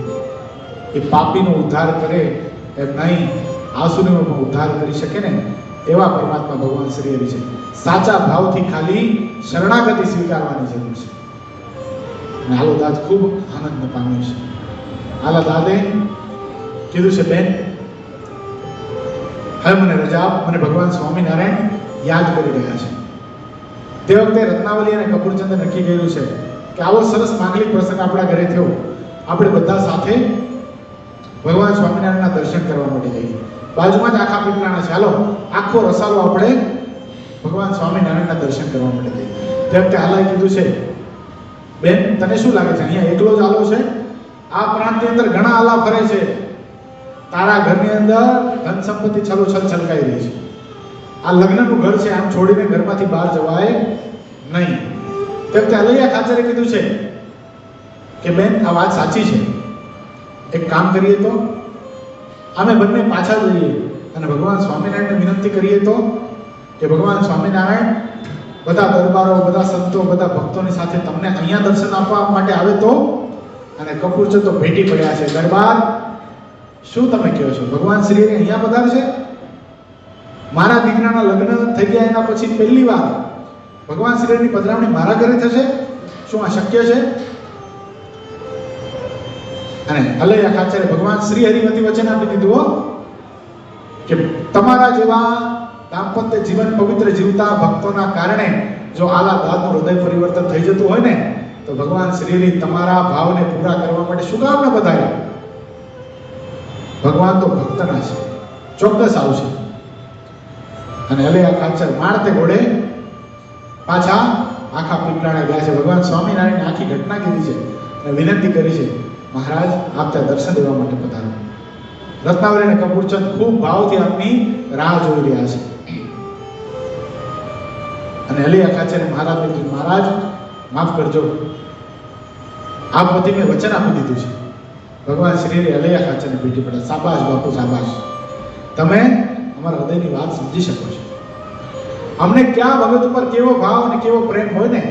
એ પાપીનો ઉદ્ધાર કરે એમ નહીં, આસુરીનો પણ ઉદ્ધાર કરી શકે ને એવા પરમાત્મા ભગવાન શ્રી હરિ છે. સાચા ભાવથી ખાલી શરણાગતિ સ્વીકારવાની જરૂર છે. અને આલો દાદ ખૂબ આનંદ પામ્યો છે. આલા દાદે કીધું છે, બેન હવે મને રજા આપ, મને ભગવાન સ્વામિનારાયણ યાદ કરી રહ્યા છે. તે વખતે રત્નાવલી અને કપૂરચંદે નક્કી કર્યું છે કે આવો સરસ માંગલિક પ્રસંગ આપણા ઘરે થયો, આપણે બધા સાથે ભગવાન સ્વામિનારાયણના દર્શન કરવા માટે જઈએ. બાજુમાં જ આખા પીપળાણા છે, હાલો આખો રસાલો આપણે ભગવાન સ્વામિનારાયણના દર્શન કરવા માટે જઈએ. તે વખતે આલાએ કીધું છે, બેન તને શું લાગે છે અહીંયા એકલો જ આલો છે? આ પ્રાંતની અંદર ઘણા આલા ફરે છે. તારા ઘરની અંદર ધન સંપત્તિ છલોછલ છલકાઈ રહી છે. આ લગ્નનું ઘર છે, આમ છોડીને ઘરમાંથી બહાર જવાય નહીં. તે વખતે અલૈયા ખાચરે કીધું છે કે બેન આ વાત સાચી છે, એક કામ કરીએ તો અમે બંને પાછા જઈએ અને ભગવાન સ્વામિનારાયણને વિનંતી કરીએ તો કે ભગવાન સ્વામિનારાયણ બધા દરબારો, બધા સંતો, બધા ભક્તોની સાથે તમને અહીંયા દર્શન આપવા માટે આવે તો. અને કપૂરચંદ તો ભેટી પડ્યા છે, દરબાર શું તમે કહો છો? ભગવાન શ્રી અહીંયા પધારશે? મારા દીકરાના લગ્ન થઈ ગયા એના પછી પહેલી વાર ભગવાન શ્રીની પધરામણી મારા ઘરે થશે? શું આ શક્ય છે? અને અલૈયા ખાચરે ભગવાન શ્રી હરિમતી વચન આપી દીધું કે તમારા જેવા દાંપત્ય જીવન પવિત્ર જીવતા ભક્તોના કારણે જો આલા દાદનું હૃદય પરિવર્તન થઈ જતું હોય ને તો ભગવાન શ્રી તમારા ભાવને પૂરા કરવા માટે શું કામ ન બધાય? ભગવાન તો ભક્તના છે, ચોક્કસ આવશે. અને અલૈયા ખાચર મારતે ઘોડે પાછા આખા પીપળાણે ગયા છે. ભગવાન સ્વામિનારાયણને આખી ઘટના કીધી છે અને વિનંતી કરી છે, મહારાજ આપ ત્યાં દર્શન દેવા માટે પધારો. રત્નાવલી અને કપૂરચંદ ખૂબ ભાવથી આપની રાહ જોઈ રહ્યા છે. અને અને હલિયા ખાચરે મહારાજને કીધું, મહારાજ માફ કરજો, આપ વતી મેં વચન આપી દીધું છે. ભગવાન શ્રી હલિયા ખાચરને ભેટી પડ્યા, શાબાશ બાપુ શાબાશ, તમે અમારા હૃદયની વાત સમજી શકો છો. અમને ક્યાં ભગત ઉપર કેવો ભાવ અને કેવો પ્રેમ હોય ને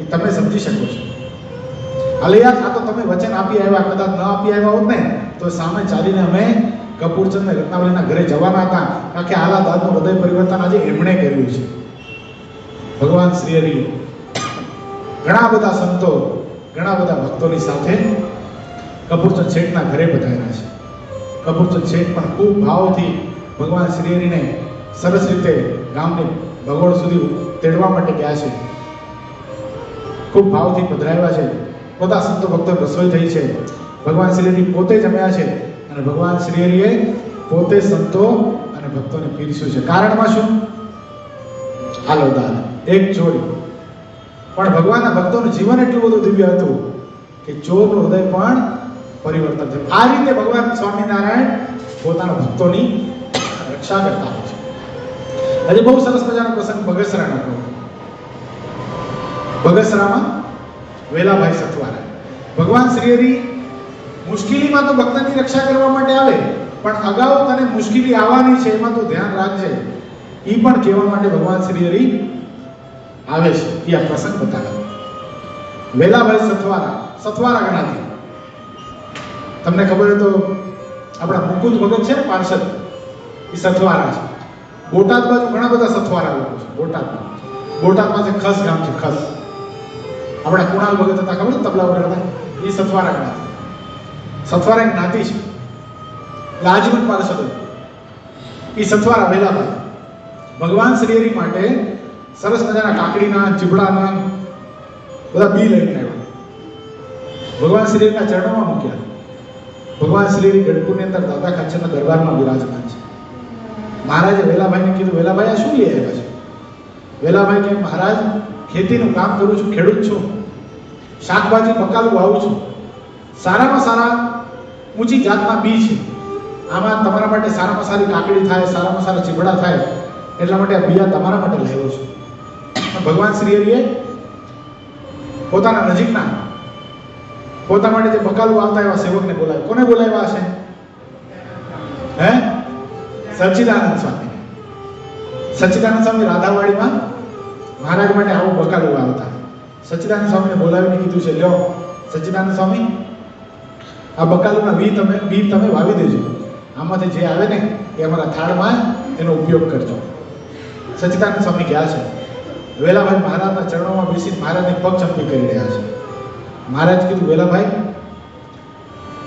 એ તમે સમજી શકો છો. હલિયા આ તો તમે વચન આપી આવ્યા, કદાચ ન આપી આવ્યા હોત ને તો સામે ચાલીને અમે કપૂરચંદ ને રત્નાવલીના ઘરે જવાના હતા. કારણ કે આલા દાદનું હૃદય પરિવર્તન આજે એમણે કર્યું છે. ભગવાન શ્રી હરિ ઘણા બધા સંતો, ઘણા બધા ભક્તોની સાથે કપૂરચંદ શેઠના ઘરે પધાર્યા છે. કપૂરચંદ શેઠ પણ ખૂબ ભાવથી ભગવાન શ્રી હરિને સરસ રીતે ગામની ભગોળ સુધી તેડવા માટે ગયા છે. ખૂબ ભાવથી પધરાવ્યા છે. બધા સંતો ભક્તો રસોઈ થઈ છે. ભગવાન શ્રી હરિ પોતે જમ્યા છે અને ભગવાન શ્રી હરિએ પોતે સંતો અને ભક્તોને પીરસ્યું છે. કારણમાં શું? હાલો દાન એક ચોરી. પણ ભગવાનના ભક્તોનું જીવન એટલું બધું દિવ્ય હતું કે ચોરનું હૃદય પણ પરિવર્તન થયું. આ રીતે ભગવાન સ્વામિનારાયણ પોતાના ભક્તોની રક્ષા કરતા હોય છે. આજે બહુ સરસ મજાનો પ્રસંગ બગસરાનો કહું. બગસરામાં વેલાભાઈ સથવારા, ભગવાન શ્રી હરિ મુશ્કેલીમાં તો ભક્તની રક્ષા કરવા માટે આવે, પણ અગાઉ તને મુશ્કેલી આવવાની છે એમાં તો ધ્યાન રાખજે, એ પણ કહેવા માટે ભગવાન શ્રી હરિ આવે છે. એ આ પ્રસંગ બતાવે. વેલાભાઈ સથવારા, સથવારા ગણાતી, તમને ખબર હોય તો આપણા મુકુંદ ભગત છે ને પાર્ષદ, એ સથવારા છે. બોટાદ બાજુ ઘણા બધા સથવારા લોકો છે. બોટાદમાં છે ખસ ગામ છે, ખસ. આપણા કુણાલ ભગત હતા ખબર, તબલા વગાડતા, એ સથવારા ગણાતી. સથવારા એક જ્ઞાતિ છે, આજીવન પાર્ષદ. એ સથવારા વેલાભાઈ ભગવાન શ્રી હરિ માટે સરસ મજાના કાકડીના, ચીબડાના બધા બી લઈને આવ્યા. ભગવાન શ્રી હરિના ચરણોમાં મૂક્યા. ભગવાન શ્રી હરિ ગઢપુરની અંદર દાદા ખાચરના દરબારમાં બિરાજમાન છે. મહારાજે વેલાભાઈને કીધું, વેલાભાઈ આ શું લઈ આવ્યા છે? વેલાભાઈ કે, મહારાજ ખેતીનું કામ કરું છું, ખેડૂત છું, શાકભાજી બકાલું વાવું છું, સારામાં સારા ઊંચી જાતના બી છે, આમાં તમારા માટે સારામાં સારી કાકડી થાય, સારામાં સારા ચીબડા થાય, એટલા માટે આ બિયા તમારા માટે લાવ્યો છું. ભગવાન શ્રી હરિએ પોતાના નજીકના, પોતા માટે જે બકાલું આવતા એવા સેવકને બોલાવ્યા. કોને બોલાવ્યા હશે? હે? સચ્ચિદાનંદ સ્વામી. સચ્ચિદાનંદ સ્વામી રાધાવાડીમાં મહારાજ માટે આવું બકાલું આવતા. સચ્ચિદાનંદ સ્વામીને બોલાવીને કીધું છે, લ્યો સચ્ચિદાનંદ સ્વામી, આ બકાલુના બી તમે વાવી દેજો, આમાંથી જે આવે ને એ અમારા થાળમાં એનો ઉપયોગ કરજો. સચ્ચિદાનંદ સ્વામી ગયા છે. વેલાભાઈ મહારાજના ચરણોમાં બેસીને મહારાજની પગ ચંપી કરી રહ્યા છે. મહારાજ કીધું, વેલાભાઈ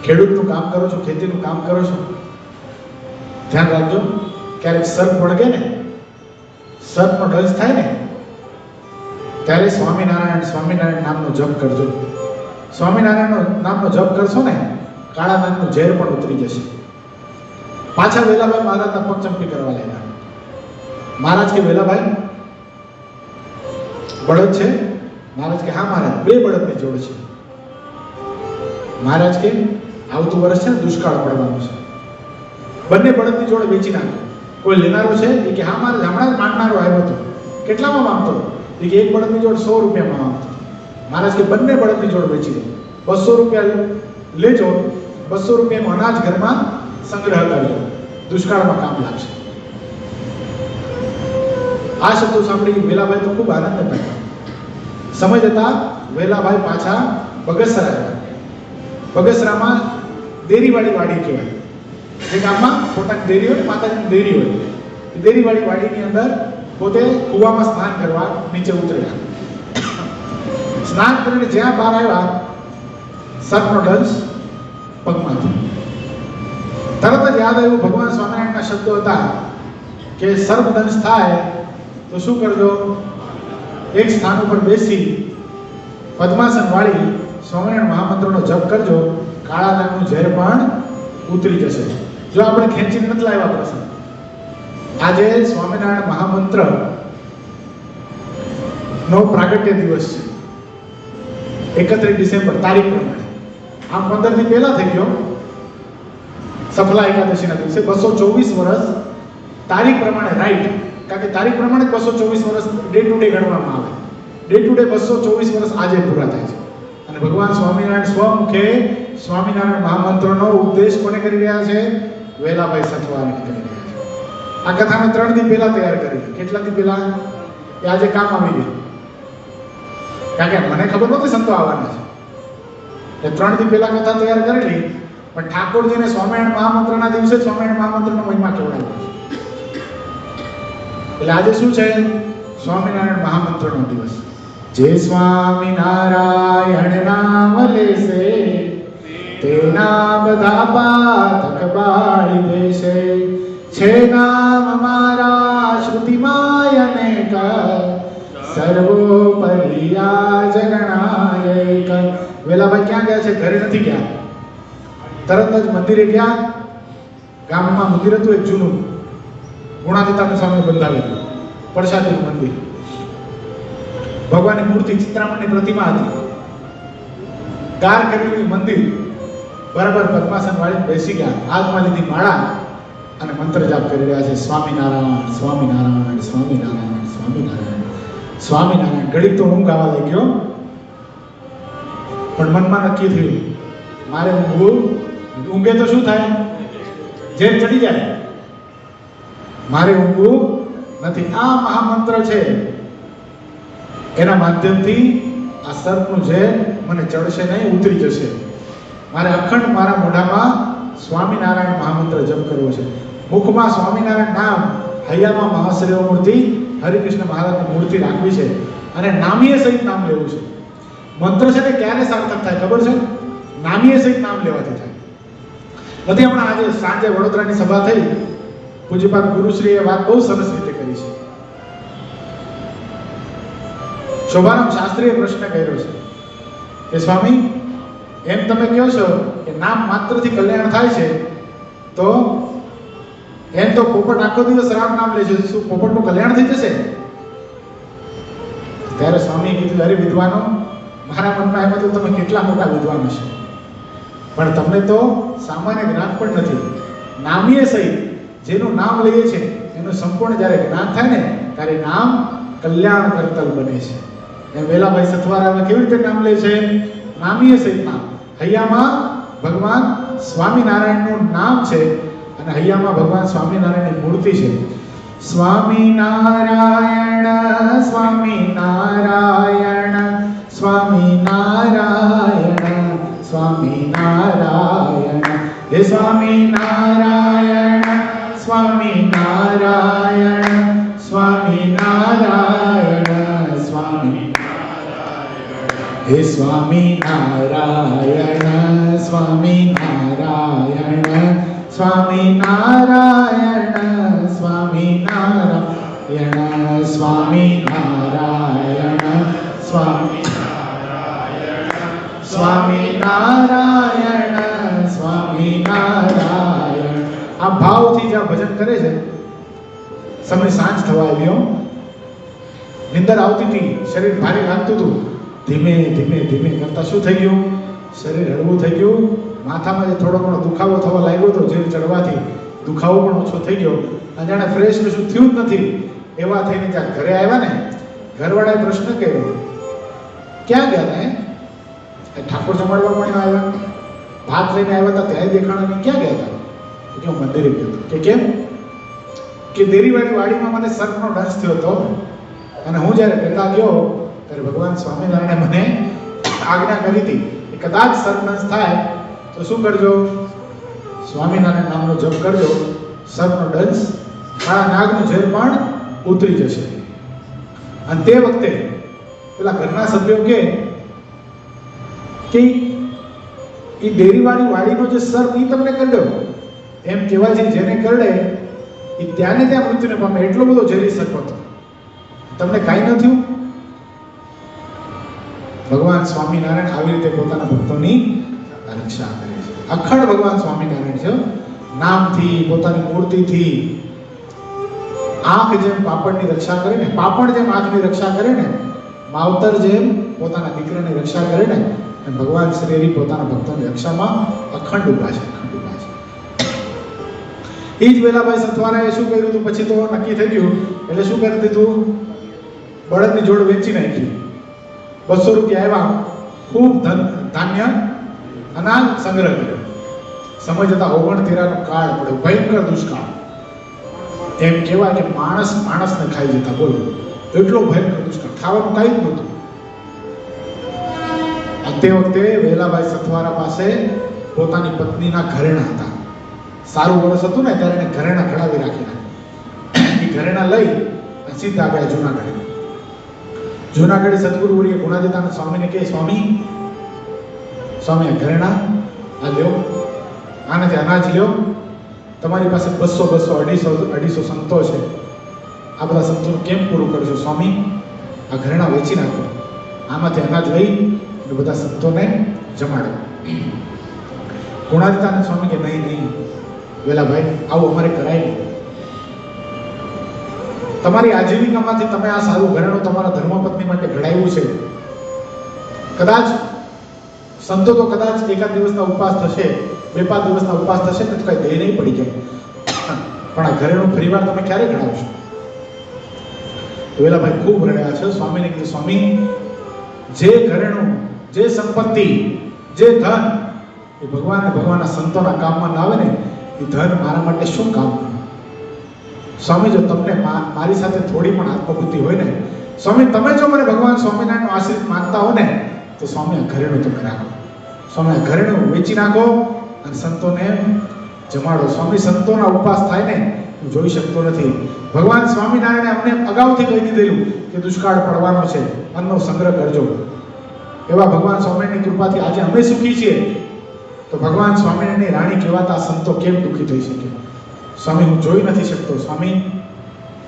ખેડૂતનું કામ કરો છો, ખેતીનું કામ કરો છો, ધ્યાન રાખજો, ક્યારેક સર્પ વળગે ને, સર્પનો ડંખ થાય ને, ત્યારે સ્વામિનારાયણ સ્વામિનારાયણ નામનો જપ કરજો. સ્વામિનારાયણ નામનો જપ કરશો ને, કાળા નાગનું ઝેર પણ ઉતરી જશે. પાછા વેલાભાઈ મહારાજના પગ ચંપી કરવા લાગ્યા. મહારાજ કે, વેલાભાઈ બળદ છે? મહારાજ કે, હા મહારાજ, 2 બળદની જોડ છે. મહારાજ કે, આવતું વર્ષ છે ને દુષ્કાળ પડવાનું છે, બંને બળદની જોડ વેચી નાખો. કોઈ લેનારો છે? એ કે, હા મહારાજ, હમણાં જ માંગનારો આવ્યો હતો. કેટલામાં માંગતો? એ કે, એક બળદની જોડ 100 રૂપિયામાં માંગતો. મહારાજ કે, બંને બળદની જોડ વેચી દો, 200 રૂપિયા લેજો, 200 રૂપિયાનું અનાજ ઘરમાં સંગ્રહ કરજો, દુષ્કાળમાં કામ લાગશે. આ શબ્દો સાંભળી વેલાભાઈ તો ખૂબ આનંદ પામ્યા. સમય જતા વેલાભાઈ પાછા બગસરા આવ્યા. બગસરામાં દેરીવાળી વાડી કહેવાય, જે ગામમાં પોતાની દેરી હોય, માતાજીની દેરી હોય, એ દેરીવાળી વાડીની અંદર પોતે કૂવામાં સ્નાન કરવા નીચે ઉતર્યા. સ્નાન કરીને જ્યાં બહાર આવ્યા, સર્પનો ડંખ પગમાંથી. તરત જ યાદ આવ્યું ભગવાન સ્વામિનારાયણના શબ્દો હતા કે સર્પ દંશ થાય તો શું કરજો? એક સ્થાન ઉપર બેસી પદ્માસન વાળી સ્વામિનારાયણ મહામંત્રનો જપ કરજો, કાળા નાગનું ઝેર પણ ઉતરી જશે. જો આપણે ખેંચીને નથી લાવ્યા પ્રસંગ, આજે સ્વામિનારાયણ મહામંત્ર નો પ્રાગટ્ય દિવસ છે, 31 ડિસેમ્બર તારીખ પ્રમાણે. આમ 15 દી પહેલા થઈ ગયો, સફલા એકાદશીના દિવસે 224 વર્ષ તારીખ પ્રમાણે રાઈટ કારણ કે તારીખ પ્રમાણે 224 વર્ષ ડે ટુ ડે ગણવામાં આવે. ડે ટુ ડે 224 વર્ષ આજે પૂરા થાય છે. અને ભગવાન સ્વામિનારાયણ સ્વમુખે સ્વામિનારાયણ મહામંત્રનો ઉપદેશ કોને કરી રહ્યા છે? વેલાભાઈ સથવારાને કરી રહ્યા છે. આ કથા મેં 3 દી પહેલા તૈયાર કરી. કેટલા દી પહેલા? એ આજે કામ આવી ગયું. કારણ કે મને ખબર નહોતી સંતો આવવાના છે. એ 3 દી પહેલા કથા તૈયાર કરેલી, પણ ઠાકોરજીને સ્વામિનારાયણ મહામંત્રના દિવસે સ્વામિનારાયણ મહામંત્રનો મહિમા કેવડાવ્યો છે. એટલે આજે શું છે? સ્વામિનારાયણ મહામંત્રનો દિવસ. જે સ્વામિનારાયણ નામ લેશે તેના બધા પાતક બાળી દેશે. છે નામ મારા શ્રુતિમાય અનેક સર્વોપરી જગણાયક. વેલાભાઈ ક્યાં ગયા છે? ઘરે નથી ગયા. તરત જ મંદિરે ગયા. ગામમાં મંદિર હતું એક જૂનું, ગુણાતીતાનું સામે બંધાવેલું પરસાદીનું મંદિર. ભગવાનની મૂર્તિ, ચિત્રામણની પ્રતિમા હતી. ગાર કરેલું મંદિર. બરાબર પદ્માસન વાળી બેસી ગયા. હાથમાં લીધી માળા અને મંત્ર જાપ કરી રહ્યા છે. સ્વામિનારાયણ સ્વામિનારાયણ સ્વામિનારાયણ સ્વામિનારાયણ સ્વામિનારાયણ. ઘડીક તો ઊંઘ આવવા લાગ્યો, પણ મનમાં નક્કી થયું મારે ઊંઘવું. ઊંઘે તો શું થાય? જેમ ચડી જાય. મારે ઊંઘવું નથી. આ મહામંત્ર છે, એના માધ્યમથી આ સર્પનું ઝેર મને ચડશે નહીં, ઉતરી જશે. મારે અખંડ મારા મોઢામાં સ્વામિનારાયણ મહામંત્ર જપ કરવો છે. મુખમાં સ્વામિનારાયણ નામ, હૈયામાં મહાશ્રેય મૂર્તિ હરિકૃષ્ણ મહારાજની મૂર્તિ રાખવી છે અને નામીય સહિત નામ લેવું છે. મંત્ર છે તે ક્યારે સાર્થક થાય ખબર છે? નામીય સહિત નામ લેવાથી થાય. નથી હમણાં આજે સાંજે વડોદરાની સભા થઈ, પૂજ્યપાદ ગુરુશ્રીએ વાત બહુ સરસ રીતે કરી છે. શોભારામ શાસ્ત્રીએ પ્રશ્ન કર્યો છે કે સ્વામી, એમ તમે કહો છો કે નામ માત્રથી કલ્યાણ થાય છે, તો એમ તો પોપટ આખો દિવસ રામ નામ લે છે, શું પોપટનું કલ્યાણ થઈ જશે? ત્યારે સ્વામીએ કીધું, અરે વિદ્વાનો, મારા મનમાં એમ હતું તમે કેટલા મોટા વિદ્વાન હશો, પણ તમને તો સામાન્ય જ્ઞાન પણ નથી. નામીય સહિત જેનું નામ લઈએ છે એનું સંપૂર્ણ જ્યારે જ્ઞાન થાય ને ત્યારે નામ કલ્યાણ કરતલ બને છે. એમ વેલાભાઈ સથવારા કેવી રીતે નામ લે છે? નામીય સહિત નામ. હૈયામાં ભગવાન સ્વામિનારાયણનું નામ છે અને હૈયામાં ભગવાન સ્વામિનારાયણની મૂર્તિ છે. સ્વામિનારાયણ સ્વામિનારાયણ સ્વામિનારાયણ સ્વામિનારાયણ. હે સ્વામિનારાયણ સ્વામિનારાયણ સ્વામિનારાયણ સ્વામિનારાયણ. હે સ્વામિનારાયણ સ્વામિનારાયણ સ્વામિનારાયણ સ્વામિનારાયણ સ્વામિનારાયણ સ્વામિનારાયણ સ્વામિનારાયણ સ્વામિનારાયણ. આ ભાવથી જ્યાં ભજન કરે છે, સમય સાંજ થવા આવ્યો, નિંદર આવતી હતી, શરીર ભારે લાગતું હતું. ધીમે ધીમે ધીમે કરતા શું થઈ ગયું? શરીર હળવું થઈ ગયું. માથામાં જે થોડો ઘણો દુખાવો થવા લાગ્યો હતો, જેલ ચડવાથી દુખાવો પણ ઓછો થઈ ગયો. અને જાણે ફ્રેશ કશું થયું જ નથી એવા થઈને જ્યાં ઘરે આવ્યા ને, ઘરવાળાએ પ્રશ્ન કર્યો, ક્યાં ગયા ને? ઠાકોર જમાડવા પણ આવ્યા, ભાત લઈને આવ્યા હતા, ત્યાં દેખાણા નહીં, ક્યાં ગયા હતા? કે હું મંદિરે ગયો હતો. કે કેમ? કે દેરીવાળી વાડીમાં મને સર્પનો ડંસ થયો હતો અને હું જ્યારે કહેતા ગયો ત્યારે ભગવાન સ્વામિનારાયણે મને આજ્ઞા કરી હતી કે કદાચ સર્પદંશ થાય તો શું કરજો? સ્વામિનારાયણ નામનો જપ કરજો. સર્પનો દંશ, કાળા નાગનું ઝેર પણ ઉતરી જશે. અને તે વખતે પેલા ઘરના સભ્યો કે એ ડેરીવાળી વાડીનો જે સર્પ એ તમને કરડ્યો, એમ કહેવાય છે જેને કરડે એ ત્યાંને ત્યાં મૃત્યુને પામે, એટલો બધો ઝેરી સર્પ હતો. તમને કાંઈ ન થયું? ભગવાન સ્વામિનારાયણ આવી રીતે પોતાના ભક્તોની રક્ષા કરે છે. અખંડ ભગવાન સ્વામિનારાયણ છે. નામથી, પોતાની મૂર્તિથી, આંખ જેમ પાપડની રક્ષા કરે ને, પાપડ જેમ આંખની રક્ષા કરે ને, માવતર જેમ પોતાના દીકરાની રક્ષા કરે ને, અને ભગવાન શ્રી પોતાના ભક્તોની રક્ષામાં અખંડ ઉભા છે, અખંડ ઉભા છે. એ જ વેલાભાઈ સથવારાએ શું કર્યું હતું? પછી તો નક્કી થઈ ગયું એટલે શું કરી દીધું? બળદની જોડ વેચી નાખી. 200 રૂપિયા આવ્યા, ખૂબ ધાન્ય અનાજ સંગ્રહ કર્યો. સમય જતા 69 નો કાળ પડ્યો, ભયંકર દુષ્કાળ. એમ કહેવાય કે માણસ માણસને ખાઈ જતા. બોલો, એટલો ભયંકર દુષ્કાળ, ખાવાનું કાંઈ જ નહોતું. તે વખતે વેલાભાઈ સથવારા પાસે પોતાની પત્નીના ઘરેણા હતા. સારું વર્ષ હતું ને ત્યારે એને ઘરેણા ઘડાવી રાખેલા. એ ઘરેણા લઈ સીધા ગયા જુનાગઢ. જુનાગઢ સદગુરુ વર્ય ગુણાતીતાનંદ સ્વામીને કહે, સ્વામી આ ઘરેણા આ લ્યો, આનાથી અનાજ લ્યો. તમારી પાસે 200, 250 સંતો છે. આ બધા સંતોનું કેમ પૂરું કરશો? સ્વામી આ ઘરેણા વેચી નાખો, આમાંથી અનાજ લઈ બધા સંતોને જમાડો. ગુણાતીતાનંદ સ્વામી કે નહીં વેલાભાઈ, આવું અમારે કરાય નહીં. તમારી આજીવિકામાંથી તમે આ સારું ઘરેણું તમારા ધર્મપત્ની માટે ઘડાવ્યું છે. કદાચ સંતો તો કદાચ એકાદ દિવસના ઉપવાસ થશે, 2-5 દિવસના ઉપવાસ થશે ને તો કઈ દે નહીં પડી જાય, પણ આ ઘરેણું ફરીવાર તમે ક્યારે ઘડાવશો? વેલાભાઈ ખૂબ રડ્યા છે. સ્વામીને કીધું, સ્વામી જે ઘરેણું, જે સંપત્તિ, જે ધન એ ભગવાનના સંતોના કામમાં ના આવે ને, એ ધન મારા માટે શું કામ? સ્વામી જો તમને મારી સાથે થોડી પણ આત્મબુદ્ધિ હોય ને, સ્વામી તમે જો મને ભગવાન સ્વામિનારાયણનો આશ્રિત માનતા હો ને, તો સ્વામી આ ઘરેણું તમે રાખો. સ્વામી આ ઘરેણું વેચી નાખો અને સંતોને જમાડો. સ્વામી સંતોના ઉપવાસ થાય ને હું જોઈ શકતો નથી. ભગવાન સ્વામિનારાયણે અમને અગાઉથી કહી દીધેલું કે દુષ્કાળ પડવાનો છે, અન્નનો સંગ્રહ કરજો. એવા ભગવાન સ્વામિનારાયણની કૃપાથી આજે અમે સુખી છીએ, તો ભગવાન સ્વામિનારાયણની રાણી કહેવાતા સંતો કેમ દુઃખી થઈ શકે? સ્વામી હું જોઈ નથી શકતો, સ્વામી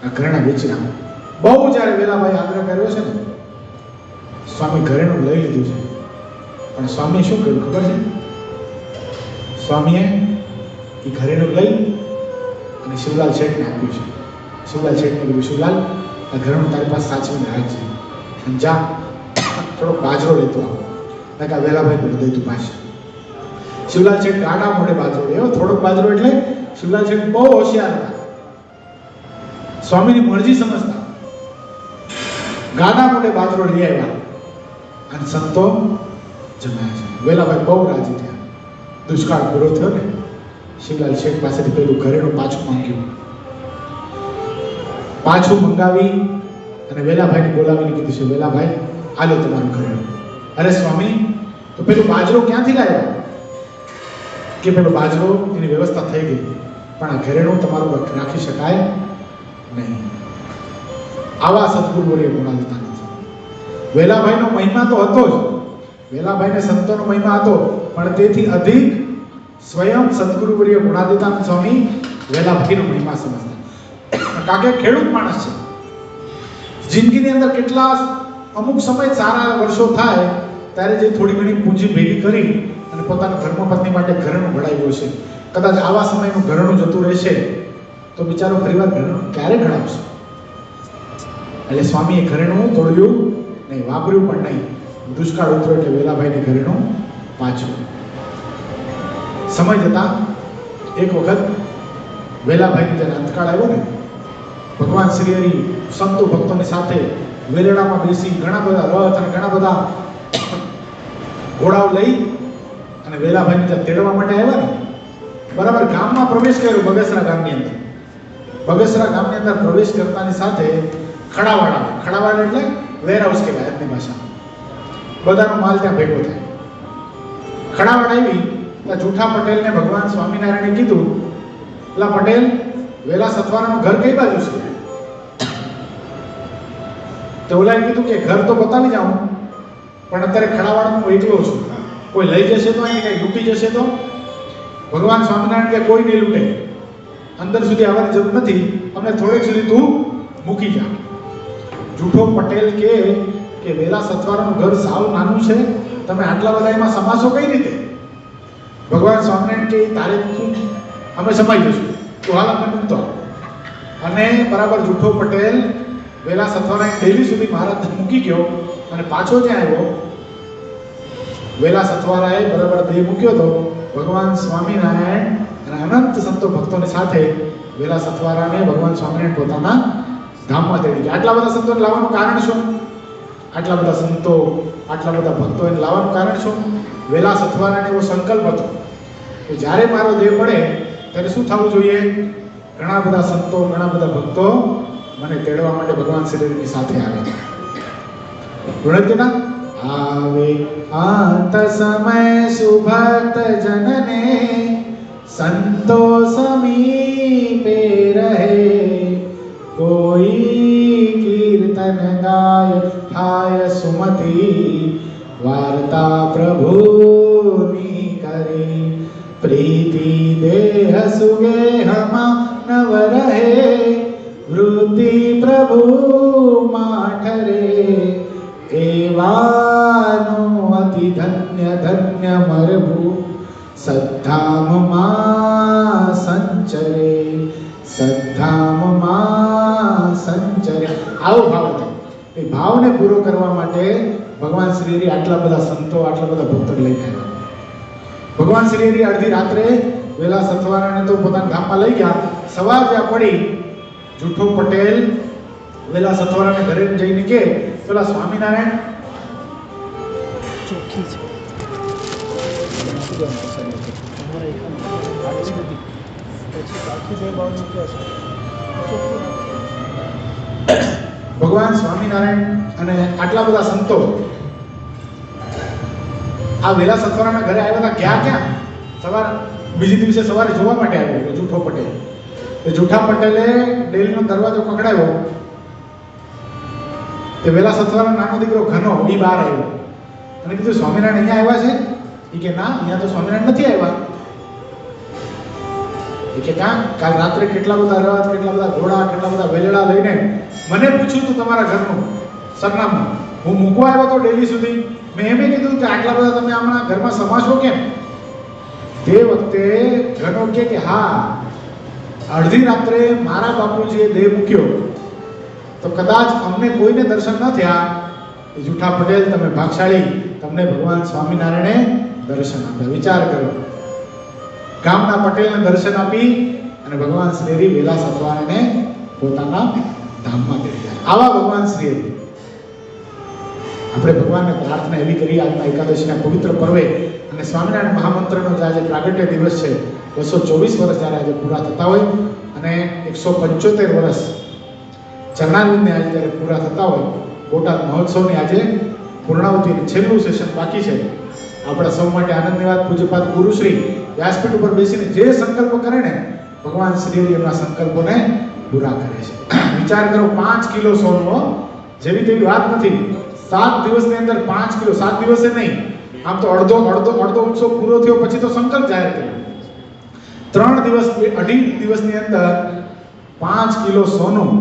આ ઘરેણા વેચી નાખો. બહુ જ્યારે વેલાભાઈ આગ્રહ કર્યો છે ને, સ્વામી ઘરેણું લઈ લીધું છે. પણ સ્વામી શું કર્યું ખબર છે? સ્વામીએ એ ઘરેણું લઈ અને શિવલાલ શેઠને આપ્યું છે. શિવલાલ શેઠને કીધું, શિવલાલ આ ઘરેણું તારી પાસે સાચવીને રાખજે, અને જા થોડોક બાજરો લેતો આવો. આ વેલાભાઈ બોલી દઈ તું પાસે. શિવલાલ શેઠ ગાડા મોઢે બાજરો લેવો. થોડોક બાજરો એટલે શિવલાલ શેઠ બહુ હોશિયાર હતા, સ્વામીની મરજી સમજતા. ગાડા મોઢે બાજરો લઈ આવ્યા અને સંતો જમાયા છે. વેલાભાઈ બહુ રાજી થયા. દુષ્કાળ પૂરો થયો ને, શિવલાલ શેઠ પાસેથી પેલું ઘરેણું પાછું માંગ્યું. પાછું મંગાવી અને વેલાભાઈને બોલાવીને કીધું છે, વેલાભાઈ આલો તમારું ઘરેણું. અરે સ્વામી, તો પેલું બાજરો ક્યાંથી લાવ્યા? કે પેલો બાજરો એની વ્યવસ્થા થઈ ગઈ, પણ આ ઘરેણું તમારું રાખી શકાય નહીં. આવા સદગુરુ વર્ય ગુણાતીતાનંદ સ્વામી. વેલાભાઈનો મહિમા તો હતો જ, વેલાભાઈને સંતોનો મહિમા હતો, પણ તેથી અધિક સ્વયં સદગુરુ વર્ય ગુણાતીતાનંદ સ્વામી વેલાભાઈનો મહિમા સમજતા. કારણ કે ખેડૂત માણસ છે. જિંદગીની અંદર કેટલા અમુક સમય સારા વર્ષો થાય ત્યારે જે થોડી ઘણી પૂંજી ભેગી કરી અને પોતાના ધર્મપત્ની માટે ઘરેણું ઘડાવ્યું છે. કદાચ આવા સમયનું ઘરેણું જતું રહેશે તો બિચારો પરિવાર ઘરેણું ક્યારે ઘડાવશે? એટલે સ્વામીએ ઘરેણું તોડ્યું નહીં, વાપર્યું પણ નહીં. દુષ્કાળ ઉતર્યો એટલે વેલાભાઈને ઘરેણું પાછું. સમય જતા એક વખત વેલાભાઈને જ્યારે અંતકાળ આવ્યો ને, ભગવાન શ્રી હરિ સંતો ભક્તોની સાથે વેલડામાં બેસી ઘણા બધા રથ અને ઘણા બધા ઘોડાઓ લઈ અને વેલાભાઈને ત્યાં તેડવા માટે આવ્યા ને, બરાબર ગામમાં પ્રવેશ કર્યો. બગસરા ગામની અંદર, બગસરા ગામની અંદર પ્રવેશ કરતાની સાથે ખડાવાડ એટલે વેરહાઉસ કહેવાય આજની ભાષામાં. બધાનો માલ ત્યાં ભેગો થાય. ખડાવાડ આવી ત્યાં જૂઠા પટેલને ભગવાન સ્વામિનારાયણે કીધું, પેલા પટેલ વેલા સથવારાનું ઘર કઈ બાજુ છે? તો ઓલાએ કીધું કે ઘર તો બતાવી જાઉં, પણ અત્યારે ખડાવાડમાં હું એકલો છું, કોઈ લઈ જશે તો અહીં કઈ લૂંટી જશે તો? ભગવાન સ્વામિનારાયણ કે કોઈ નહીં લૂંટે, અંદર સુધી આવવાની જરૂર નથી, અમને થોડેક સુધી તું મૂકી જા. જૂઠો પટેલ કે વેલા સથવારાનું ઘર સાવ નાનું છે, તમે આટલા બધા એમાં સમાસો કઈ રીતે? ભગવાન સ્વામિનારાયણ કે તારે શું, અમે સમાઈ જશું, તું હાલ અમને મૂકતો. અને બરાબર જૂઠો પટેલ વેલા સથવારાની ડેલી સુધી મહારાજને મૂકી ગયો અને પાછો ત્યાં આવ્યો. વેલા સથવારાએ બરાબર દેહ મૂક્યો તો ભગવાન સ્વામિનારાયણ અને અને અનંત સંતો ભક્તોની સાથે વેલા સથવારાને ભગવાન સ્વામિનારાયણ પોતાના ધામમાં તેડી ગયા. આટલા બધા સંતોને લાવવાનું કારણ શું? આટલા બધા સંતો, આટલા બધા ભક્તો એને લાવવાનું કારણ શું? વેલા સથવારાને એવો સંકલ્પ હતો કે જ્યારે મારો દેહ પડે ત્યારે શું થવું જોઈએ? ઘણા બધા સંતો, ઘણા બધા ભક્તો મને તેડવા માટે ભગવાન શ્રીની સાથે આવે. ગુણજના આવે અંત સમય સુભક્ત જનને સંતો સમીપે રહે કોઈ કીર્તન ગાય થાય સુમતિ વાર્તા પ્રભુની કરે પ્રીતિ દેહ સુગેહમાં નવ રહે વૃત્તિ પ્રભુ માઠરે એવાનું અતિ ધન્ય ધન્ય મરભુ સદ્ધામમાં સંચરે સદ્ધામમાં સંચરે. આવો ભાવ હતો. એ ભાવને પૂરો કરવા માટે ભગવાન શ્રી હરિ આટલા બધા સંતો, આટલા બધા ભક્તો લઈને આવ્યા. ભગવાન શ્રી હરિ અડધી રાત્રે વેલા સથવારાને તો પોતાના ધામમાં લઈ ગયા. સવાર જ્યાં પડી જૂઠો પટેલ વેલા સથવારાને ઘરે જઈને કે પેલા સ્વામિનારાયણ ભગવાન સ્વામિનારાયણ અને આટલા બધા સંતો આ વેલા સથવારાના ઘરે આવ્યા હતા. ગયા ક્યાં? સવાર બીજી દિવસે સવારે જોવા માટે આવ્યો જૂઠો પટેલ. એ જૂઠા પટેલે ડેલીનો દરવાજો પકડાયો. તે વેલા સથવારાનો નાનો દીકરો ઘનો એ બહાર આવ્યો અને કીધું સ્વામિનારાયણ અહીંયા આવ્યા છે? એ કે ના, અહીંયા તો સ્વામિનારાયણ નથી આવ્યા. એ કે કાલ રાત્રે કેટલા બધા રથ, કેટલા બધા ઘોડા, કેટલા બધા વેલડા લઈને મને પૂછ્યું તું તમારા ઘરનું સરનામું. હું મૂકવા આવ્યો તો ડેલી સુધી. મેં એમ કીધું કે આટલા બધા તમે હમણાં ઘરમાં સમાશો કેમ? તે વખતે ઘનો કે હા, અડધી રાત્રે મારા બાપુજીએ દેહ મૂક્યો તો કદાચ અમને કોઈને દર્શન ન થયા. એ જૂઠા પટેલ, તમે ભાગશાળી, તમને ભગવાન સ્વામિનારાયણે દર્શન આપ્યા. વિચાર કરો, ગામના પટેલને દર્શન આપી અને ભગવાન શ્રી હરિ વેલા સથવારાને પોતાના ધામમાં તેડી ગયા. આવા ભગવાન શ્રી હરિ. આપણે ભગવાનને પ્રાર્થના એવી કરી આજના એકાદશીના પવિત્ર પર્વે અને સ્વામિનારાયણ મહામંત્રનો જે આજે પ્રાગટ્ય દિવસ છે, 224 વર્ષ જ્યારે આજે પૂરા થતા હોય અને 175 વર્ષ ચરણારવિંદને આજે જ્યારે પૂરા થતા હોય, બોટાદ મહોત્સવની આજે પૂર્ણાવતીનું છેલ્લું સેશન બાકી છે. આપણા સૌ માટે આનંદની વાત, પૂજ્યપાદ ગુરુશ્રી વ્યાસપીઠ ઉપર બેસીને જે સંકલ્પ કરે ને ભગવાન શ્રી હરિ એમના સંકલ્પોને પૂરા કરે છે. વિચાર કરો, 5 કિલો સોનો જેવી તેવી વાત નથી. 7 દિવસની અંદર 5 કિલો, 7 દિવસે નહીં, આમ તો અડધો ઉત્સવ પૂરો થયો પછી તો સંકલ્પ જાહેર કર્યો. 3 દિવસ, 2.5 દિવસની અંદર 5 કિલો સોનું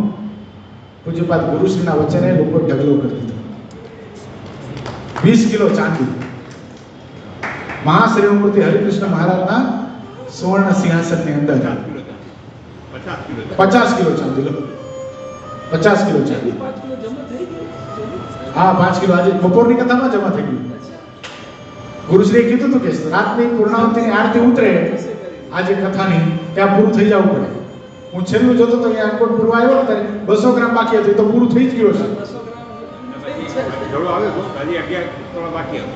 પૂજ્યપાદ ગુરુશ્રીના વચને લોકો ઢગલો કરી દીધો. 20 કિલો ચાંદી મહાશ્રી મૂર્તિ હરિકૃષ્ણ મહારાજના સુવર્ણ સિંહાસનની અંદર 50 કિલો ચાંદી લો, 50 કિલો ચાંદી. હા, 5 કિલો આજે બપોરની કથામાં જમા થઈ ગયું. ગુરુશ્રીએ કીધું હતું કે રાતની પૂર્ણાવતીની આરતી ઉતરે આજે કથાની ત્યાં પૂરું થઈ જવું પડે. હું છેલ્લું જોતો તો અહીંયા અનકોટ પૂર્વ આવ્યો ત્યારે 200 ગ્રામ બાકી હતું, તો પૂરું થઈ જ ગયું છે. જોડો આવ્યો તો હજી 11 તોલા બાકી હતો.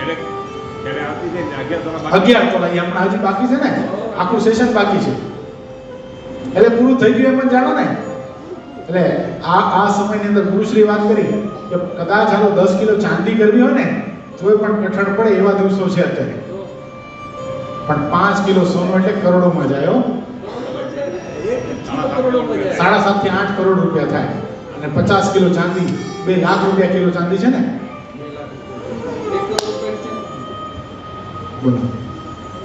એટલે 11 તોલા હમણાં હજી બાકી છે ને, આખું સેશન બાકી છે. એટલે પૂરું થઈ ગયું એમ જ જાણો ને. એટલે આ સમયની અંદર ગુરુશ્રી વાત કરી કે કદાચ હાલો 10 કિલો ચાંદી કરવી હોય ને તોય પણ કઠણ પડે એવા દિવસો છે અત્યારે. પણ 5 કિલો સોનું એટલે કરોડોમાં જાય. 7.5 થી 8 કરોડ રૂપિયા થાય અને 50 કિલો ચાંદી 2 લાખ રૂપિયા કિલો ચાંદી છે ને. બોલો,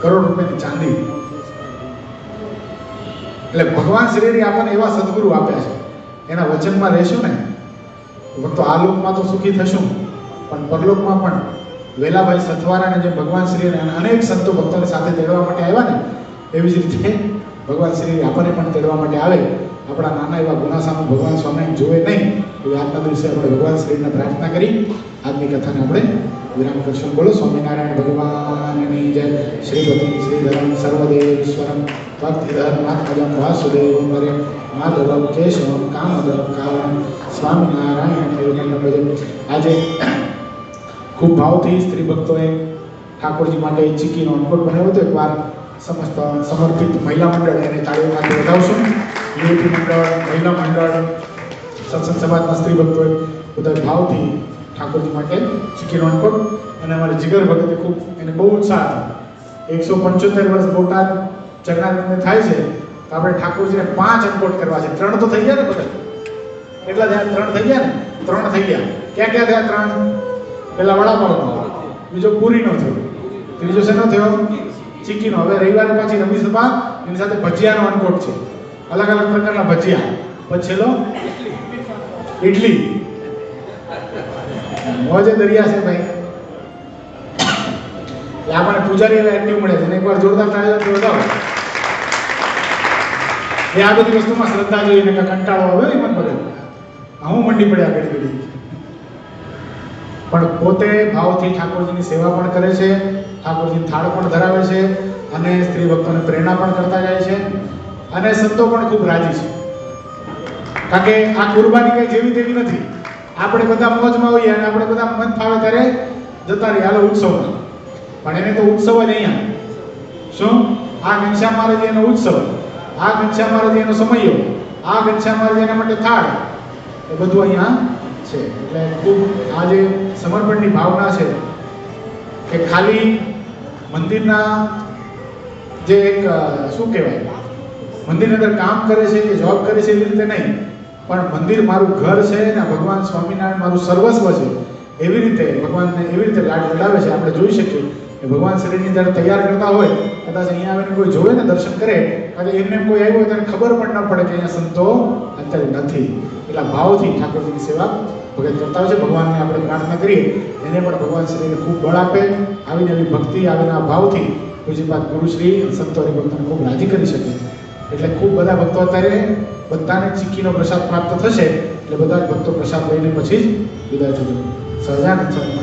કરોડ રૂપિયાની ચાંદી. એટલે ભગવાન શ્રી હરિ આપણને એવા સદગુરુ આપ્યા છે, એના વચનમાં રહેશું ને તો આ લોકમાં તો સુખી થશું, પણ પરલોકમાં પણ વેલાભાઈ સથવારાને જે ભગવાન શ્રી હરિ અનેક સંતો ભક્તોને સાથે તેડવા માટે આવ્યા ને, એવી જ રીતે ભગવાન શ્રી હરિ આપણને પણ તેડવા માટે આવે આપણા નાના એવા ગુનાસાનું ભગવાન સ્વામિનારાયણ જોવે નહીં એવી આજના દિવસે આપણે ભગવાન શ્રીને પ્રાર્થના કરી આજની કથાને આપણે વિરામ કરશું. બોલો સ્વામિનારાયણ ભગવાનની જય. શ્રીપતિ શ્રીધરમ સર્વદેવીશ્વરમ ભક્તિધર્માત્મજમ વાસુદેવમ હરે માધવમ કેશવમ કામદમ કાવણમ સ્વામિનારાયણ નિર્મલમ ભજે. આજે ખૂબ ભાવથી સ્ત્રી ભક્તોએ ઠાકોરજી માટે ચીકીનો અન્નકોટ બનાવ્યો હતો. એકવાર સમસ્ત સમર્પિત મહિલા મંડળ એને તાળીઓમાંથી વધાવશું. યુવતી મંડળ, મહિલા મંડળ, સત્સંગ સમાજના સ્ત્રી ભક્તોએ બધા ભાવથી ઠાકોરજી માટે ચીકીનો અન્નકોટ. અને અમારે જીગર ભગતે ખૂબ એને બહુ ઉત્સાહ હતો. 175 વર્ષ બોટાદ જગન્નાથને થાય છે તો આપણે ઠાકોરજીને 5 અન્નકોટ કરવા છે. 3 તો થઈ ગયા ને બધા, કેટલા થયા? 3 થઈ ગયા ને? 3 થઈ ગયા. ક્યાં ક્યાં થયા? 3. પેલા વડાપાવનો, બીજો પૂરીનો થયો, ત્રીજો શેનો થયો? ચીકીનો. હવે રવિવારે પાછી રમીસભા એની સાથે ભજીયાનો અન્નકોટ છે, અલગ અલગ પ્રકારના ભજીયા. પછી છેલ્લો ઇડલી. મોજે દરિયા છે ભાઈ. એટલે આપણને પૂજારી એવા એક્ટિવ મળે છે. એકવાર જોરદાર તાળીઓ બતાવો. એ આ બધી વસ્તુમાં શ્રદ્ધા જોઈએ ને કંટાળો આવે એ મન પડે. હું મંડી પડ્યા ઘડી ઘડી. પણ પોતે ભાવથી ઠાકોરજીની સેવા પણ કરે છે, ઠાકોરજીની થાળ પણ ધરાવે છે અને સ્ત્રી ભક્તોને પ્રેરણા પણ કરતા જાય છે અને સંતો પણ ખૂબ રાજી છે. કારણ કે આ કુરબાની કઈ જેવી તેવી નથી. આપણે બધા મોજમાં હોઈએ અને આપણે બધા મન ફાવે ત્યારે જતા રહીએ હાલો ઉત્સવમાં. પણ એને તો ઉત્સવ જ અહીંયા. શું? આ ઘનશ્યામ મહારાજ એનો ઉત્સવ, આ ઘનશ્યામ મહારાજ એનો સમયો, આ ઘનશ્યામ મહારાજ એના માટે થાળ, એ બધું અહીંયા છે. એટલે ખૂબ આ જે સમર્પણની ભાવના છે કે ખાલી મંદિરના જે એક શું કહેવાય, મંદિરની અંદર કામ કરે છે કે જોબ કરે છે એવી રીતે નહીં, પણ મંદિર મારું ઘર છે ને ભગવાન સ્વામિનારાયણ મારું સર્વસ્વ છે એવી રીતે ભગવાનને એવી રીતે લાડ લડાવે છે. આપણે જોઈ શકીએ કે ભગવાન શરીરની જ્યારે તૈયાર કરતા હોય, કદાચ અહીંયા આવીને કોઈ જોવે ને દર્શન કરે, અને એમને કોઈ આવ્યો હોય ત્યારે ખબર પણ ન પડે કે અહીંયા સંતો અત્યારે નથી. એટલા ભાવથી ઠાકોરજીની સેવા ભગત કરતા હોય છે. ભગવાનને આપણે પ્રાર્થના કરીએ એને પણ ભગવાન શ્રીને ખૂબ બળ આપે, આવીને એવી ભક્તિ આવીને આ ભાવથી પૂજ્યપાદ ગુરુશ્રી સંતો અને ભક્તોને ખૂબ રાજી કરી શકે. એટલે ખૂબ બધા ભક્તો અત્યારે બધાને ચીકીનો પ્રસાદ પ્રાપ્ત થશે એટલે બધા જ ભક્તો પ્રસાદ લઈને પછી જ વિદાય થશે. સહજાનંદ સ્વામી